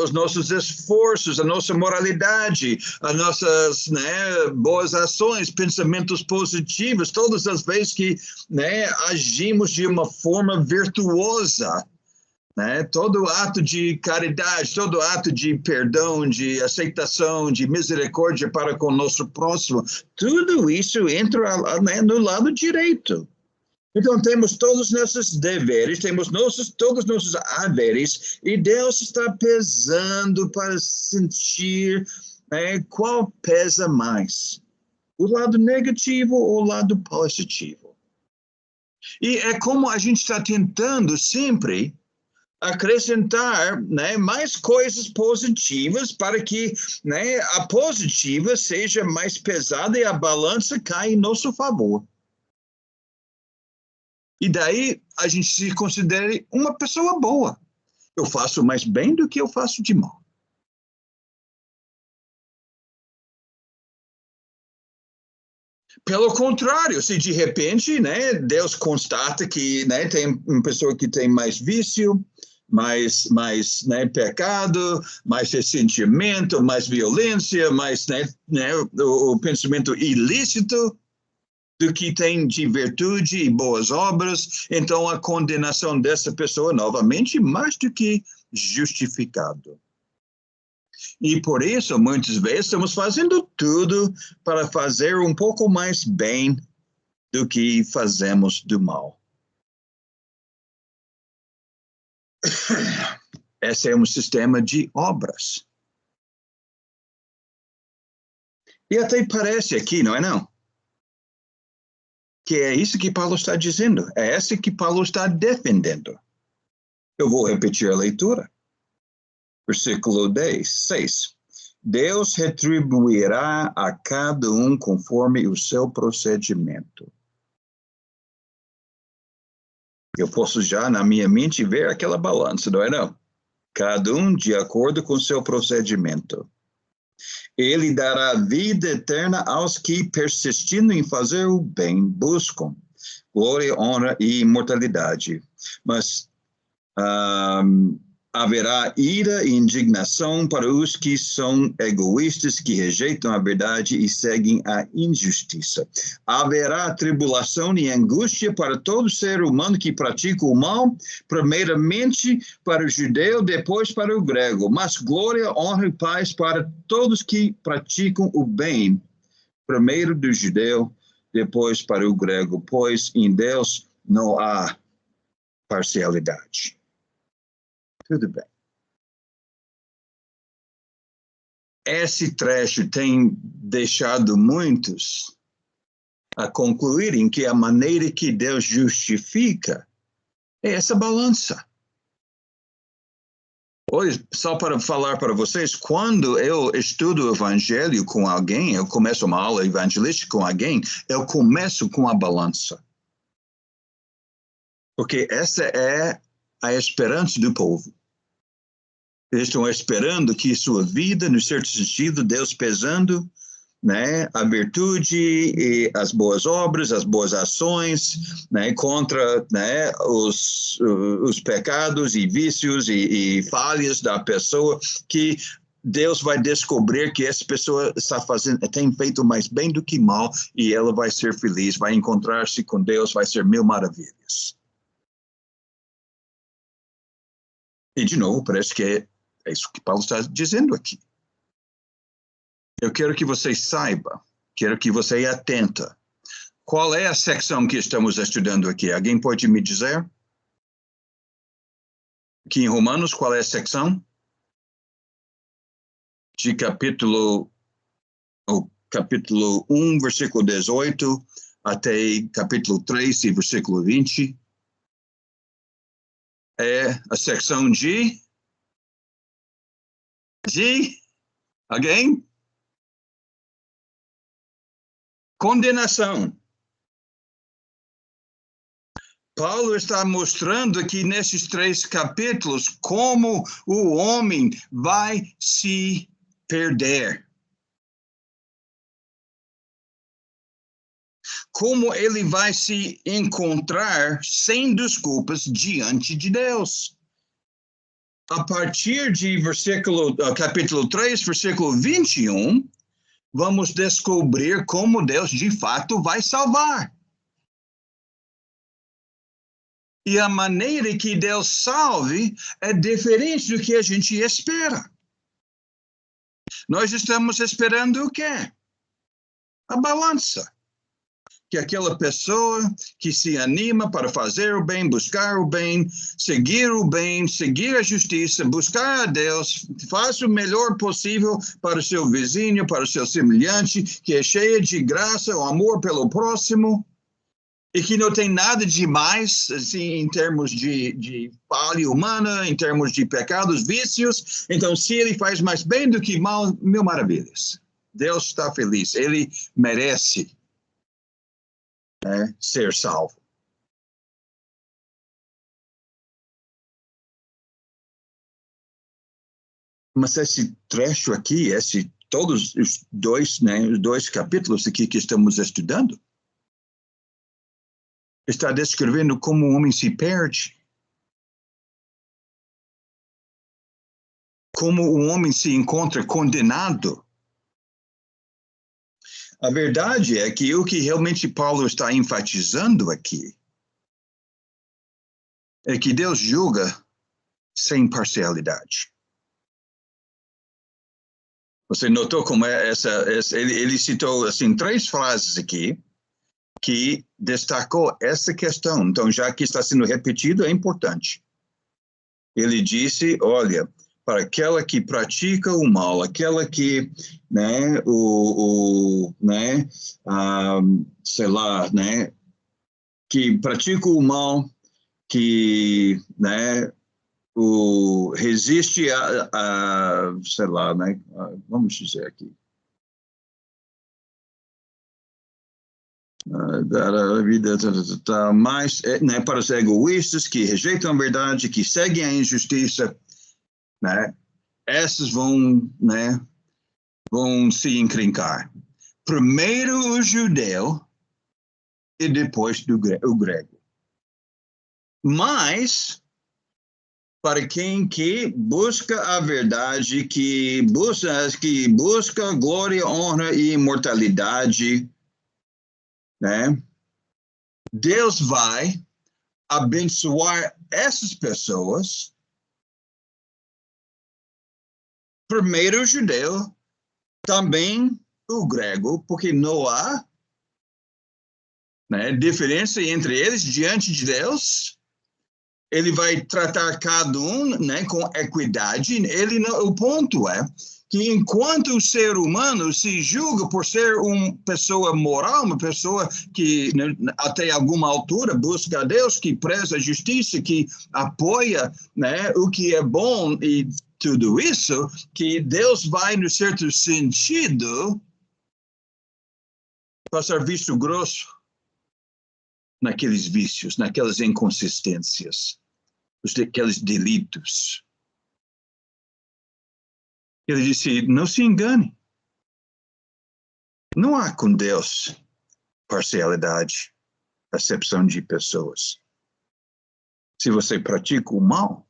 os nossos esforços, a nossa moralidade, as nossas boas ações, pensamentos positivos, todas as vezes que agimos de uma forma virtuosa. Todo ato de caridade, todo ato de perdão, de aceitação, de misericórdia para com o nosso próximo, tudo isso entra no lado direito. Então, temos todos os nossos deveres, temos todos os nossos haveres, e Deus está pesando para sentir qual pesa mais, o lado negativo ou o lado positivo. E é como a gente está tentando sempre acrescentar mais coisas positivas para que a positiva seja mais pesada e a balança caia em nosso favor. E daí a gente se considere uma pessoa boa. Eu faço mais bem do que eu faço de mal. Pelo contrário, se de repente, né, Deus constata que, né, tem uma pessoa que tem mais vício, mais né, pecado, mais ressentimento, mais violência, mais né, o pensamento ilícito do que tem de virtude e boas obras, então a condenação dessa pessoa, novamente, mais do que justificado. E por isso, muitas vezes, estamos fazendo tudo para fazer um pouco mais bem do que fazemos do mal. Esse é um sistema de obras. E até parece aqui, não é não? Que é isso que Paulo está dizendo. É esse que Paulo está defendendo. Eu vou repetir a leitura. Versículo 6. Deus retribuirá a cada um conforme o seu procedimento. Eu posso já, na minha mente, ver aquela balança, não é não? Cada um de acordo com seu procedimento. Ele dará vida eterna aos que, persistindo em fazer o bem, buscam glória, honra e imortalidade. Mas haverá ira e indignação para os que são egoístas, que rejeitam a verdade e seguem a injustiça. Haverá tribulação e angústia para todo ser humano que pratica o mal, primeiramente para o judeu, depois para o grego. Mas glória, honra e paz para todos que praticam o bem, primeiro do judeu, depois para o grego, pois em Deus não há parcialidade. Tudo bem. Esse trecho tem deixado muitos a concluírem que a maneira que Deus justifica é essa balança. Hoje, só para falar para vocês, quando eu estudo o evangelho com alguém, eu começo uma aula evangelística com alguém, eu começo com a balança. Porque essa é a esperança do povo. Eles estão esperando que sua vida, no certo sentido, Deus pesando, né, a virtude e as boas obras, as boas ações, né, contra, né, os pecados e vícios e falhas da pessoa, que Deus vai descobrir que essa pessoa tem feito mais bem do que mal, e ela vai ser feliz, vai encontrar-se com Deus, vai ser mil maravilhas. E, de novo, parece que é isso que Paulo está dizendo aqui. Eu quero que você saiba, quero que você atenta. Qual é a secção que estamos estudando aqui? Alguém pode me dizer? Aqui em Romanos, qual é a secção? De capítulo 1, versículo 18, até capítulo 3, versículo 20. É a secção de alguém? Condenação. Paulo está mostrando aqui nesses 3 capítulos como o homem vai se perder. Como ele vai se encontrar sem desculpas diante de Deus. A partir de capítulo 3, versículo 21, vamos descobrir como Deus de fato vai salvar. E a maneira que Deus salve é diferente do que a gente espera. Nós estamos esperando o quê? A balança. Que aquela pessoa que se anima para fazer o bem, buscar o bem, seguir a justiça, buscar a Deus, faça o melhor possível para o seu vizinho, para o seu semelhante, que é cheia de graça, o amor pelo próximo, e que não tem nada de mais, assim, em termos de falha humana, em termos de pecados, vícios. Então, se ele faz mais bem do que mal, mil maravilhas. Deus está feliz, ele merece ser salvo. Mas esse trecho aqui, esse todos os dois, né, os dois capítulos aqui que estamos estudando. Está descrevendo como o homem se perde. Como o homem se encontra condenado. A verdade é que o que realmente Paulo está enfatizando aqui é que Deus julga sem parcialidade. Você notou como ele citou assim 3 frases aqui que destacou essa questão. Então, já que está sendo repetido, é importante. Ele disse, olha, para aquela que pratica o mal, aquela que, né, sei lá, né, que pratica o mal, que, né, resiste sei lá, né, vamos dizer aqui, da vida, mais, né, para os egoístas que rejeitam a verdade, que seguem a injustiça, né, essas vão se encrencar. Primeiro o judeu e depois o grego. Mas, para quem que busca a verdade, que busca glória, honra e imortalidade, né, Deus vai abençoar essas pessoas. Primeiro o judeu, também o grego, porque não há, né, diferença entre eles diante de Deus. Ele vai tratar cada um, né, com equidade. O ponto é que enquanto o ser humano se julga por ser uma pessoa moral, uma pessoa que, né, até alguma altura busca a Deus, que preza a justiça, que apoia, né, o que é bom e tudo isso, que Deus vai, no certo sentido, passar visto grosso naqueles vícios, naquelas inconsistências, aqueles delitos. Ele disse, não se engane. Não há com Deus parcialidade, acepção de pessoas. Se você pratica o mal,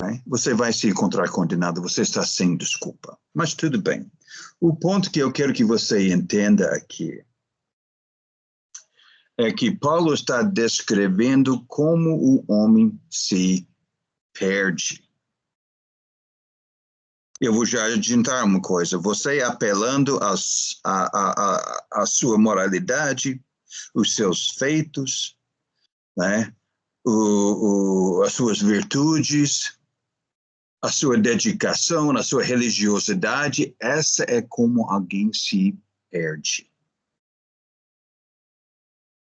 né, você vai se encontrar condenado, você está sem desculpa. Mas tudo bem. O ponto que eu quero que você entenda aqui é que Paulo está descrevendo como o homem se perde. Eu vou já adiantar uma coisa. Você apelando à sua moralidade, os seus feitos, né? As suas virtudes, a sua dedicação, a sua religiosidade, essa é como alguém se perde.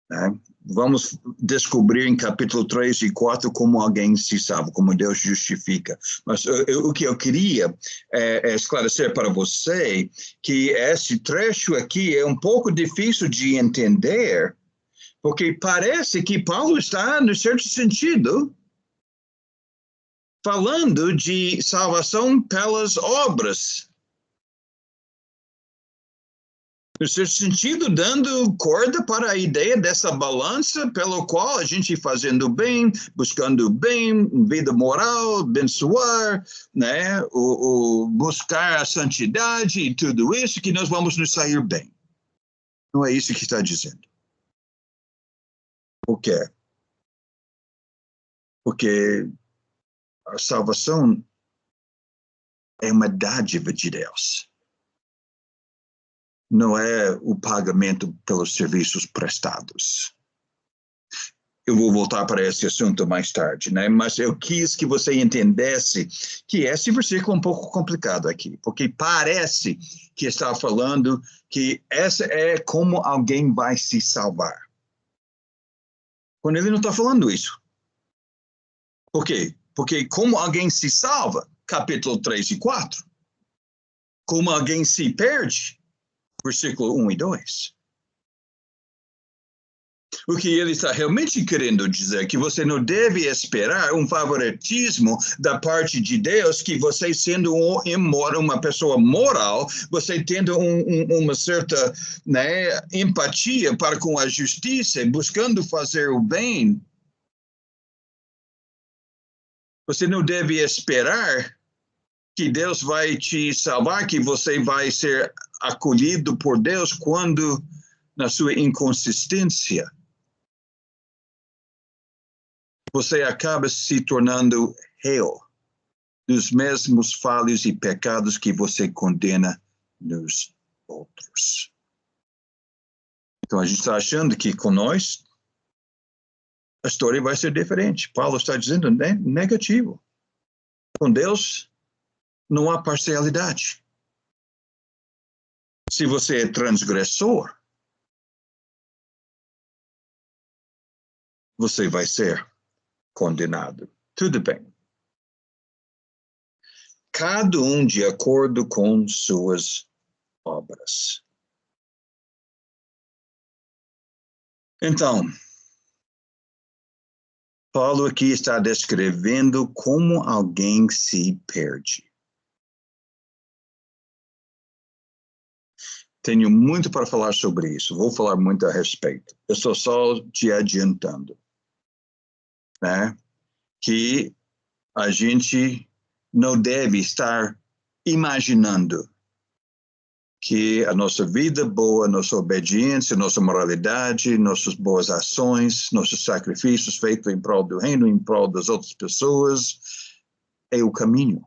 Né? Vamos descobrir em capítulo 3 e 4 como alguém se salva, como Deus justifica. Mas o que eu queria esclarecer para você, que esse trecho aqui é um pouco difícil de entender, porque parece que Paulo está, no certo sentido, falando de salvação pelas obras. No certo sentido, dando corda para a ideia dessa balança pelo qual a gente fazendo bem, buscando bem, vida moral, abençoar, né, buscar a santidade e tudo isso, que nós vamos nos sair bem. Não é isso que está dizendo. Por quê? Porque a salvação é uma dádiva de Deus. Não é o pagamento pelos serviços prestados. Eu vou voltar para esse assunto mais tarde, né? Mas eu quis que você entendesse que esse versículo é um pouco complicado aqui, porque parece que está falando que essa é como alguém vai se salvar. Quando ele não está falando isso. Por quê? Porque como alguém se salva, capítulo 3 e 4, como alguém se perde, versículo 1 e 2. O que ele está realmente querendo dizer é que você não deve esperar um favoritismo da parte de Deus, que você sendo uma pessoa moral, você tendo uma certa, né, empatia para com a justiça, buscando fazer o bem. Você não deve esperar que Deus vai te salvar, que você vai ser acolhido por Deus quando, na sua inconsistência, você acaba se tornando réu dos mesmos falhas e pecados que você condena nos outros. Então, a gente está achando que com nós a história vai ser diferente. Paulo está dizendo negativo. Com Deus não há parcialidade. Se você é transgressor, você vai ser condenado. Tudo bem. Cada um de acordo com suas obras. Então, Paulo aqui está descrevendo como alguém se perde. Tenho muito para falar sobre isso. Vou falar muito a respeito. Eu estou só te adiantando, né? Que a gente não deve estar imaginando que a nossa vida boa, nossa obediência, nossa moralidade, nossas boas ações, nossos sacrifícios feitos em prol do reino, em prol das outras pessoas, é o caminho.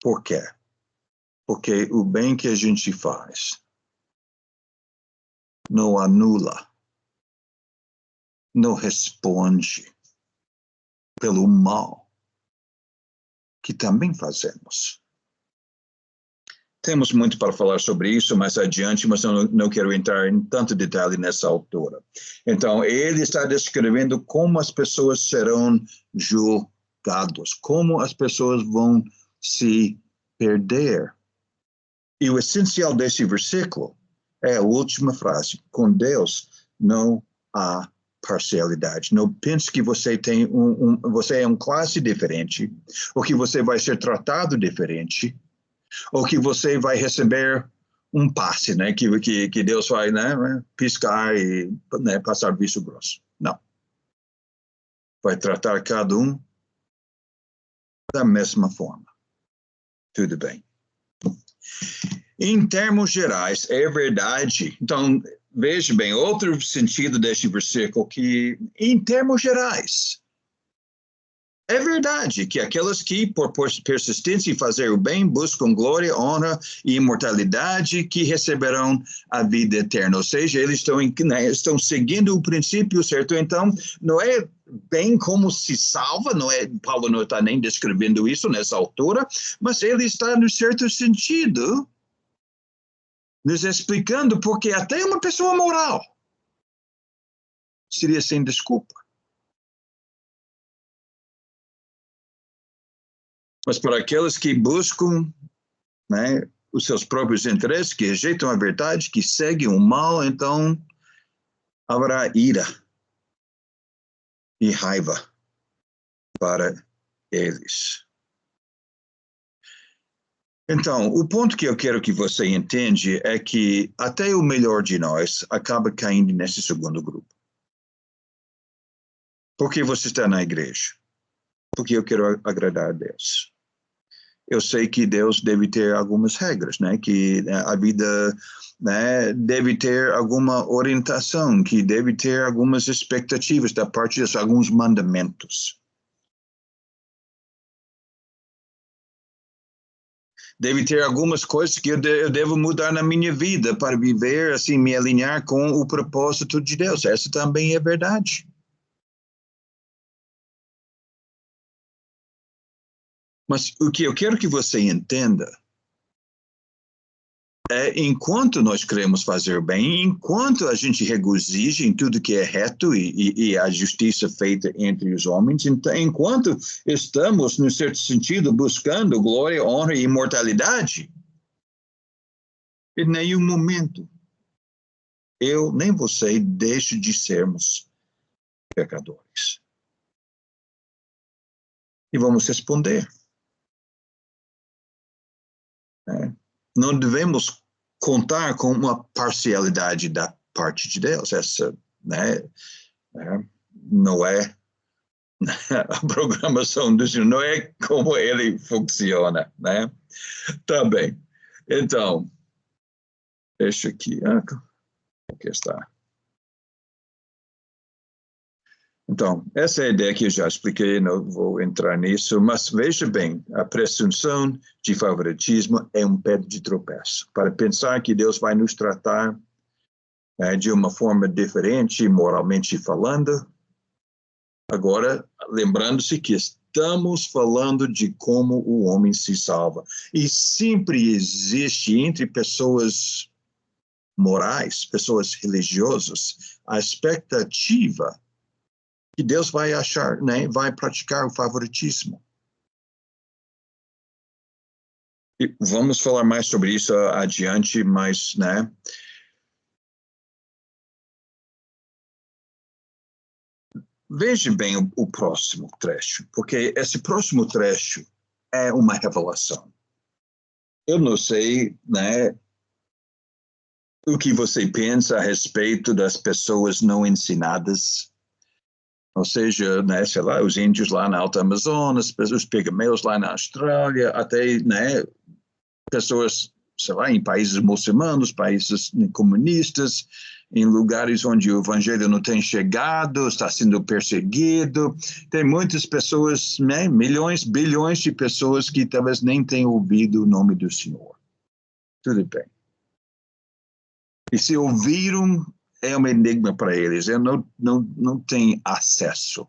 Por quê? Porque o bem que a gente faz não anula, não responde pelo mal que também fazemos. Temos muito para falar sobre isso mais adiante, mas eu não quero entrar em tanto detalhe nessa altura. Então, ele está descrevendo como as pessoas serão julgadas, como as pessoas vão se perder. E o essencial desse versículo é a última frase. Com Deus não há parcialidade. Não pense que você tem você é uma classe diferente, ou que você vai ser tratado diferente, ou que você vai receber um passe, né? Que Deus vai, né, piscar e, né, passar visto grosso. Não. Vai tratar cada um da mesma forma. Tudo bem. Em termos gerais, é verdade. Então, veja bem, outro sentido deste versículo que, em termos gerais, é verdade que aquelas que, por persistência em fazer o bem, buscam glória, honra e imortalidade, que receberão a vida eterna. Ou seja, eles estão seguindo o princípio certo. Então, não é bem como se salva, não é, Paulo não está nem descrevendo isso nessa altura, mas ele está, no certo sentido, nos explicando porque até uma pessoa moral seria sem desculpa. Mas para aqueles que buscam, né, os seus próprios interesses, que rejeitam a verdade, que seguem o mal, então haverá ira e raiva para eles. Então, o ponto que eu quero que você entenda é que até o melhor de nós acaba caindo nesse segundo grupo. Por que você está na igreja? Porque eu quero agradar a Deus. Eu sei que Deus deve ter algumas regras, né? Que a vida, né, deve ter alguma orientação, que deve ter algumas expectativas da parte de Deus, alguns mandamentos. Deve ter algumas coisas que eu devo mudar na minha vida para viver, assim, me alinhar com o propósito de Deus. Essa também é verdade. Mas o que eu quero que você entenda é, enquanto nós queremos fazer bem, enquanto a gente regozija em tudo que é reto e a justiça feita entre os homens, então, enquanto estamos, no certo sentido, buscando glória, honra e imortalidade, em nenhum momento eu nem você deixe de sermos pecadores. E vamos responder. Né? Não devemos contar com uma parcialidade da parte de Deus. Essa, né, não é a programação do Senhor, não é como ele funciona, né? Tá bem. Então, deixa aqui. Aqui está. Então, essa é a ideia que eu já expliquei, não vou entrar nisso, mas veja bem, a presunção de favoritismo é um pé de tropeço. Para pensar que Deus vai nos tratar de uma forma diferente, moralmente falando, agora, lembrando-se que estamos falando de como o homem se salva. E sempre existe entre pessoas morais, pessoas religiosas, a expectativa que Deus vai achar, né, vai praticar o favoritismo. E vamos falar mais sobre isso adiante, mas, né, veja bem o próximo trecho, porque esse próximo trecho é uma revelação. Eu não sei, né, o que você pensa a respeito das pessoas não ensinadas, ou seja, né, sei lá, os índios lá na Alta Amazonas, os pigmeus lá na Austrália, até, né, pessoas, sei lá, em países muçulmanos, países comunistas, em lugares onde o evangelho não tem chegado, está sendo perseguido. Tem muitas pessoas, né, milhões, bilhões de pessoas que talvez nem tenham ouvido o nome do Senhor. Tudo bem. E se ouviram, é um enigma para eles. Eu não tenho acesso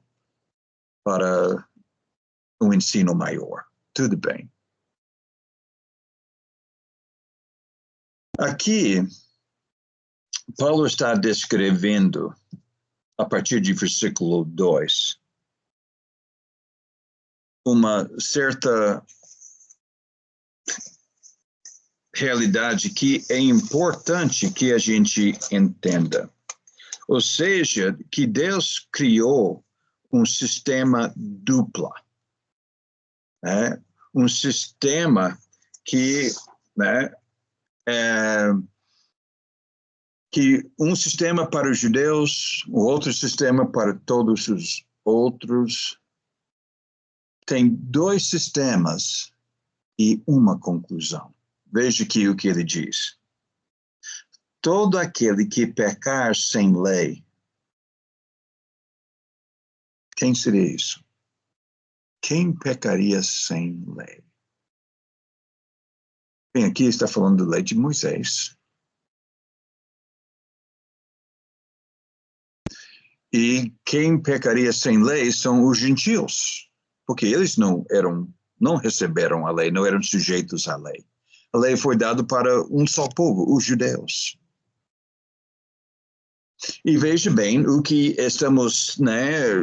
para um ensino maior. Tudo bem. Aqui, Paulo está descrevendo, a partir de versículo 2, uma certa realidade que é importante que a gente entenda. Ou seja, que Deus criou um sistema duplo, né? Um sistema que, né, que um sistema para os judeus, o outro sistema para todos os outros. Tem dois sistemas e uma conclusão. Veja aqui o que ele diz. Todo aquele que pecar sem lei, quem seria isso? Quem pecaria sem lei? Bem, aqui está falando da lei de Moisés. E quem pecaria sem lei são os gentios, porque eles não receberam a lei, não eram sujeitos à lei. A lei foi dada para um só povo, os judeus. E veja bem o que estamos, né,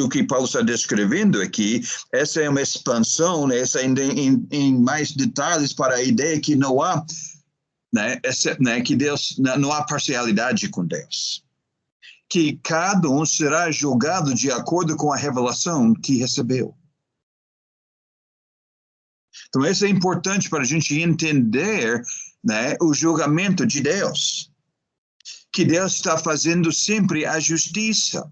o que Paulo está descrevendo aqui, essa é uma expansão, né, essa ainda em mais detalhes para a ideia que não há, né, que Deus, não há parcialidade com Deus. Que cada um será julgado de acordo com a revelação que recebeu. Então, isso é importante para a gente entender, né, o julgamento de Deus. Que Deus está fazendo sempre a justiça.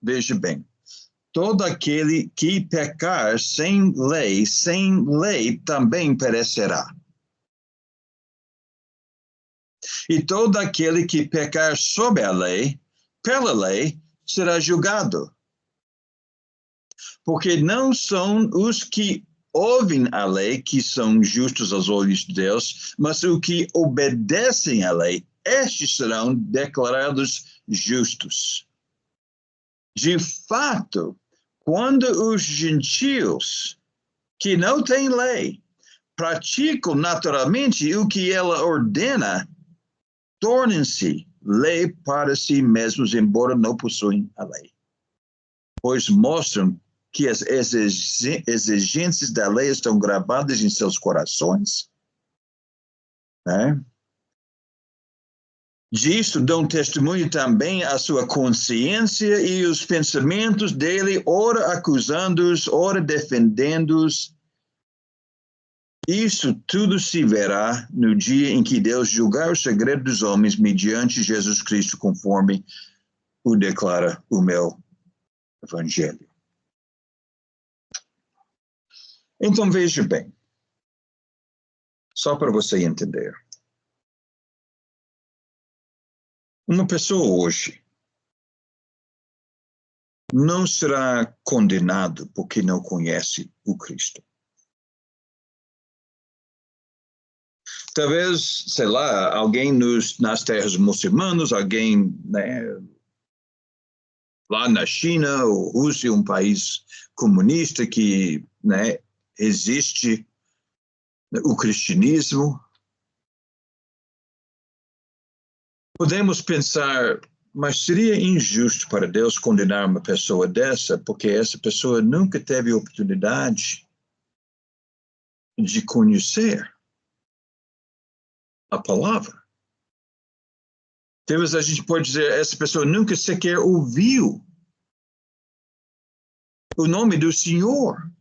Veja bem, todo aquele que pecar sem lei também perecerá. E todo aquele que pecar sob a lei, pela lei, será julgado. Porque não são os que ouvem a lei que são justos aos olhos de Deus, mas os que obedecem à lei, estes serão declarados justos. De fato, quando os gentios que não têm lei praticam naturalmente o que ela ordena, tornem-se lei para si mesmos, embora não possuem a lei. Pois mostram que as exigências da lei estão gravadas em seus corações, né? Disto dão testemunho também a sua consciência e os pensamentos dele, ora acusando-os, ora defendendo-os. Isso tudo se verá no dia em que Deus julgar o segredo dos homens mediante Jesus Cristo, conforme o declara o meu evangelho. Então veja bem, só para você entender. Uma pessoa hoje não será condenado porque não conhece o Cristo. Talvez, sei lá, alguém nas terras muçulmanas, alguém, né, lá na China ou Rússia, um país comunista que, né, existe o cristianismo. Podemos pensar, mas seria injusto para Deus condenar uma pessoa dessa, porque essa pessoa nunca teve oportunidade de conhecer a palavra. Talvez a gente pode dizer, essa pessoa nunca sequer ouviu o nome do Senhor.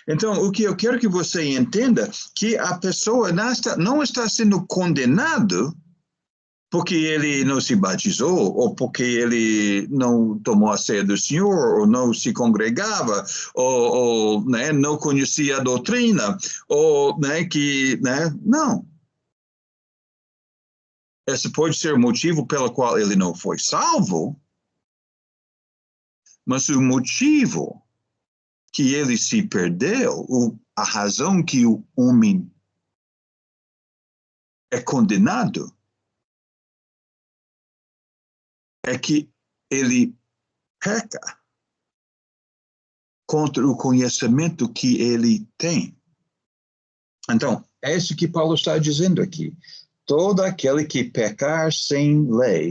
Então, o que eu quero que você entenda, que a pessoa não está sendo condenado porque ele não se batizou, ou porque ele não tomou a ceia do Senhor, ou não se congregava, ou né, não conhecia a doutrina, ou né, que, né, não. Esse pode ser o motivo pelo qual ele não foi salvo, mas o motivo que ele se perdeu, a razão que o homem é condenado, é que ele peca contra o conhecimento que ele tem. Então, é isso que Paulo está dizendo aqui. Todo aquele que pecar sem lei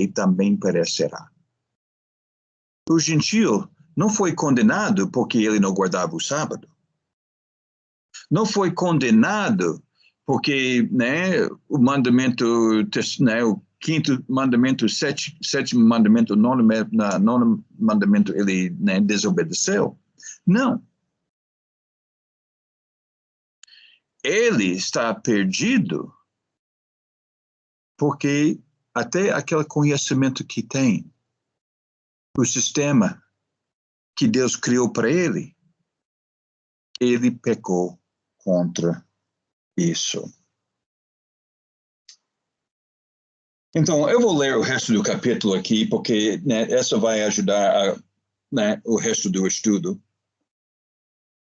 também perecerá. O gentio não foi condenado porque ele não guardava o sábado. Não foi condenado porque, né, o mandamento, né, o quinto mandamento, sétimo mandamento, nono mandamento, ele, né, desobedeceu. Não. Ele está perdido porque até aquele conhecimento que tem, o sistema que Deus criou para ele pecou contra isso. Então, eu vou ler o resto do capítulo aqui, porque, né, essa vai ajudar né, o resto do estudo.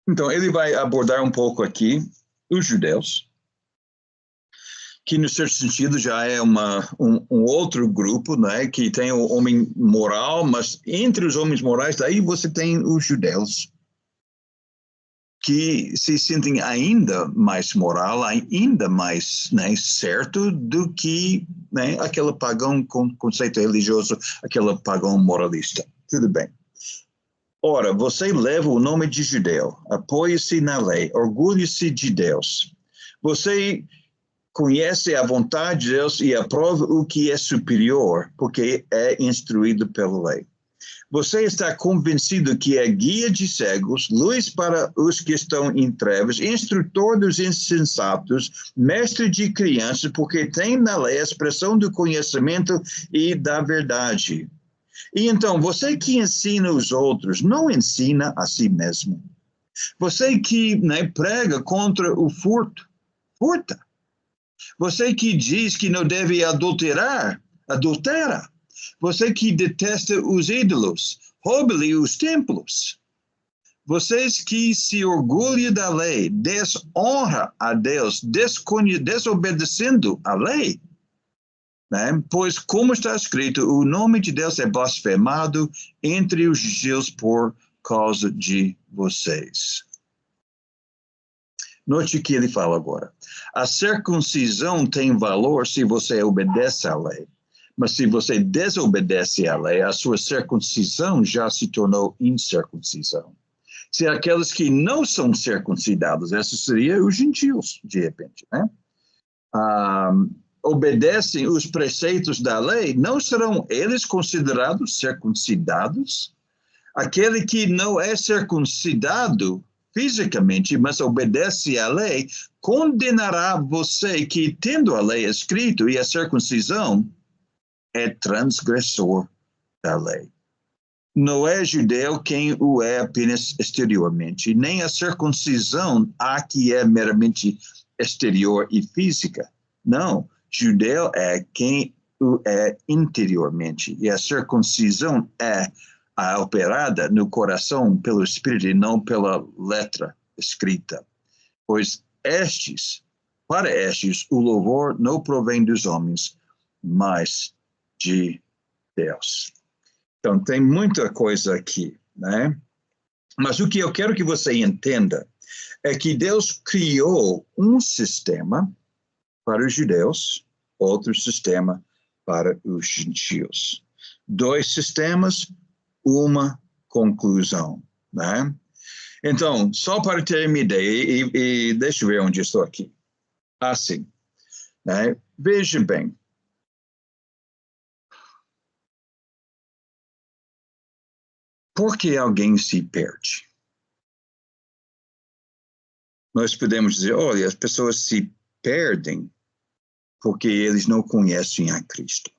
Então, ele vai abordar um pouco aqui os judeus, que, no certo sentido, já é um outro grupo, né, que tem o homem moral, mas entre os homens morais, daí você tem os judeus, que se sentem ainda mais moral, ainda mais, né, certo do que, né, aquele pagão com conceito religioso, aquele pagão moralista. Tudo bem. Ora, você leva o nome de judeu, apoie-se na lei, orgulhe-se de Deus. Você conhece a vontade de Deus e aprova o que é superior, porque é instruído pela lei. Você está convencido que é guia de cegos, luz para os que estão em trevas, instrutor dos insensatos, mestre de crianças, porque tem na lei a expressão do conhecimento e da verdade. E então, você que ensina os outros, não ensina a si mesmo. Você que, né, prega contra o furta. Você que diz que não deve adulterar, adultera. Você que detesta os ídolos, roube-lhe os templos. Vocês que se orgulham da lei, desonra a Deus, desobedecendo a lei. Né? Pois, como está escrito, o nome de Deus é blasfemado entre os judeus por causa de vocês. Note o que ele fala agora. A circuncisão tem valor se você obedece à lei. Mas se você desobedece à lei, a sua circuncisão já se tornou incircuncisão. Se aqueles que não são circuncidados, esses seriam os gentios, de repente, né? obedecem os preceitos da lei, não serão eles considerados circuncidados? Aquele que não é circuncidado fisicamente, mas obedece à lei, condenará você que, tendo a lei escrito e a circuncisão, é transgressor da lei. Não é judeu quem o é apenas exteriormente, nem a circuncisão a que é meramente exterior e física. Não, judeu é quem o é interiormente, e a circuncisão é a operada no coração pelo Espírito e não pela letra escrita. Pois para estes, o louvor não provém dos homens, mas de Deus. Então, tem muita coisa aqui, né? Mas o que eu quero que você entenda é que Deus criou um sistema para os judeus, outro sistema para os gentios. 2 sistemas, uma conclusão, né? Então, só para ter uma ideia, e deixa eu ver onde estou aqui. Assim, né? Veja bem. Por que alguém se perde? Nós podemos dizer, olha, as pessoas se perdem porque eles não conhecem a Cristo.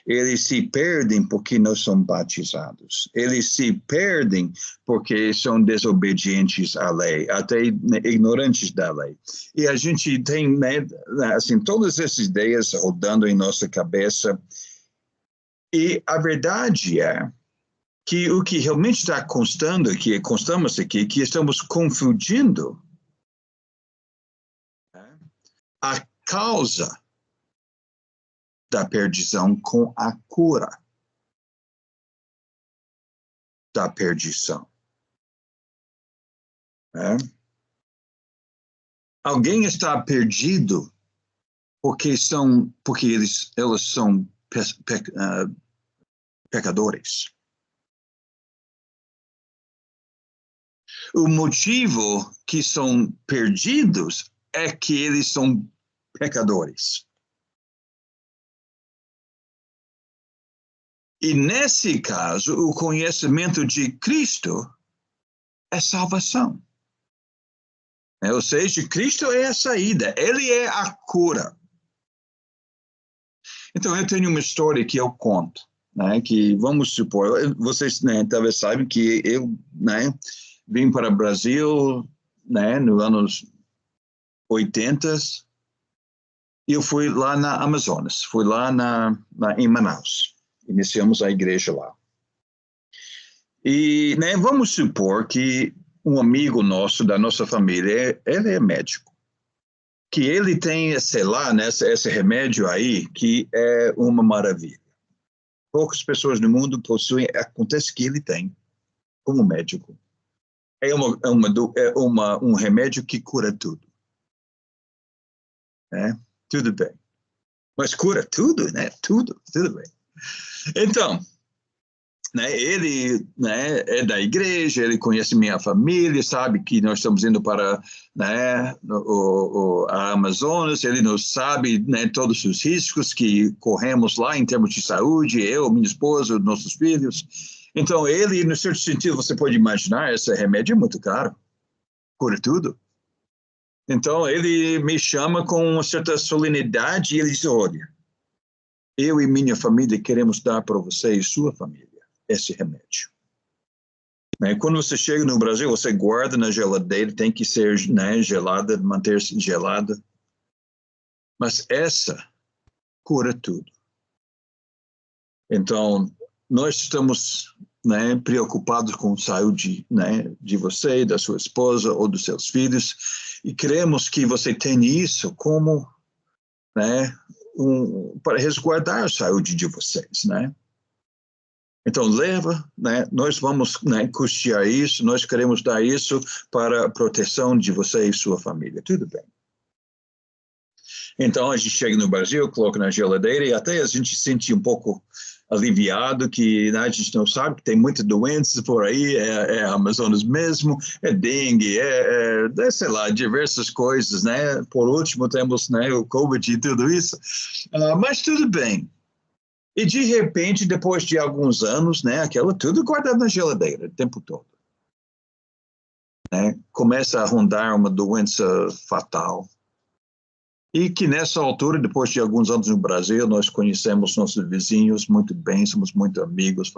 Eles se perdem porque não são batizados. Eles se perdem porque são desobedientes à lei, até ignorantes da lei. E a gente tem, né, assim, todas essas ideias rodando em nossa cabeça. E a verdade é que o que realmente está constamos aqui, que estamos confundindo a causa da perdição com a cura da perdição. Alguém está perdido porque eles são pecadores. O motivo que são perdidos é que eles são pecadores. E nesse caso, o conhecimento de Cristo é salvação. Ou seja, Cristo é a saída, Ele é a cura. Então, eu tenho uma história que eu conto, né, que vamos supor, vocês, né, talvez saibam que eu, né, vim para o Brasil, né, nos anos 80, e eu fui lá na Amazonas, fui lá em Manaus. Iniciamos a igreja lá. E, né, vamos supor que um amigo nosso, da nossa família, ele é médico. Que ele tem, sei lá, né, esse remédio aí, que é uma maravilha. Poucas pessoas no mundo possuem, acontece que ele tem, como médico. É um remédio que cura tudo. Né? Tudo bem. Mas cura tudo, né? Tudo bem. Então, né, ele, né, é da igreja, ele conhece minha família, sabe que nós estamos indo para, né, a Amazonas, ele não sabe, né, todos os riscos que corremos lá em termos de saúde, eu, minha esposa, nossos filhos. Então, ele, no certo sentido, você pode imaginar, esse remédio é muito caro, cura tudo. Então, ele me chama com uma certa solenidade e ele diz, olha, eu e minha família queremos dar para você e sua família esse remédio. Quando você chega no Brasil, você guarda na geladeira, tem que ser, né, gelada, manter-se gelada. Mas essa cura tudo. Então, nós estamos, né, preocupados com a saúde, né, de você, da sua esposa ou dos seus filhos, e queremos que você tenha isso como, né, para resguardar a saúde de vocês, né? Então, leva, né, nós vamos, né, custear isso, nós queremos dar isso para a proteção de você e sua família. Tudo bem. Então, a gente chega no Brasil, coloca na geladeira e até a gente sente um pouco aliviado que, né, a gente não sabe que tem muitas doenças por aí, é Amazonas mesmo, é dengue, sei lá, diversas coisas, né? Por último, temos, né, o Covid e tudo isso. Mas tudo bem. E, de repente, depois de alguns anos, né, aquilo tudo guardado na geladeira o tempo todo. Né? Começa a rondar uma doença fatal. E que nessa altura, depois de alguns anos no Brasil, nós conhecemos nossos vizinhos muito bem, somos muito amigos,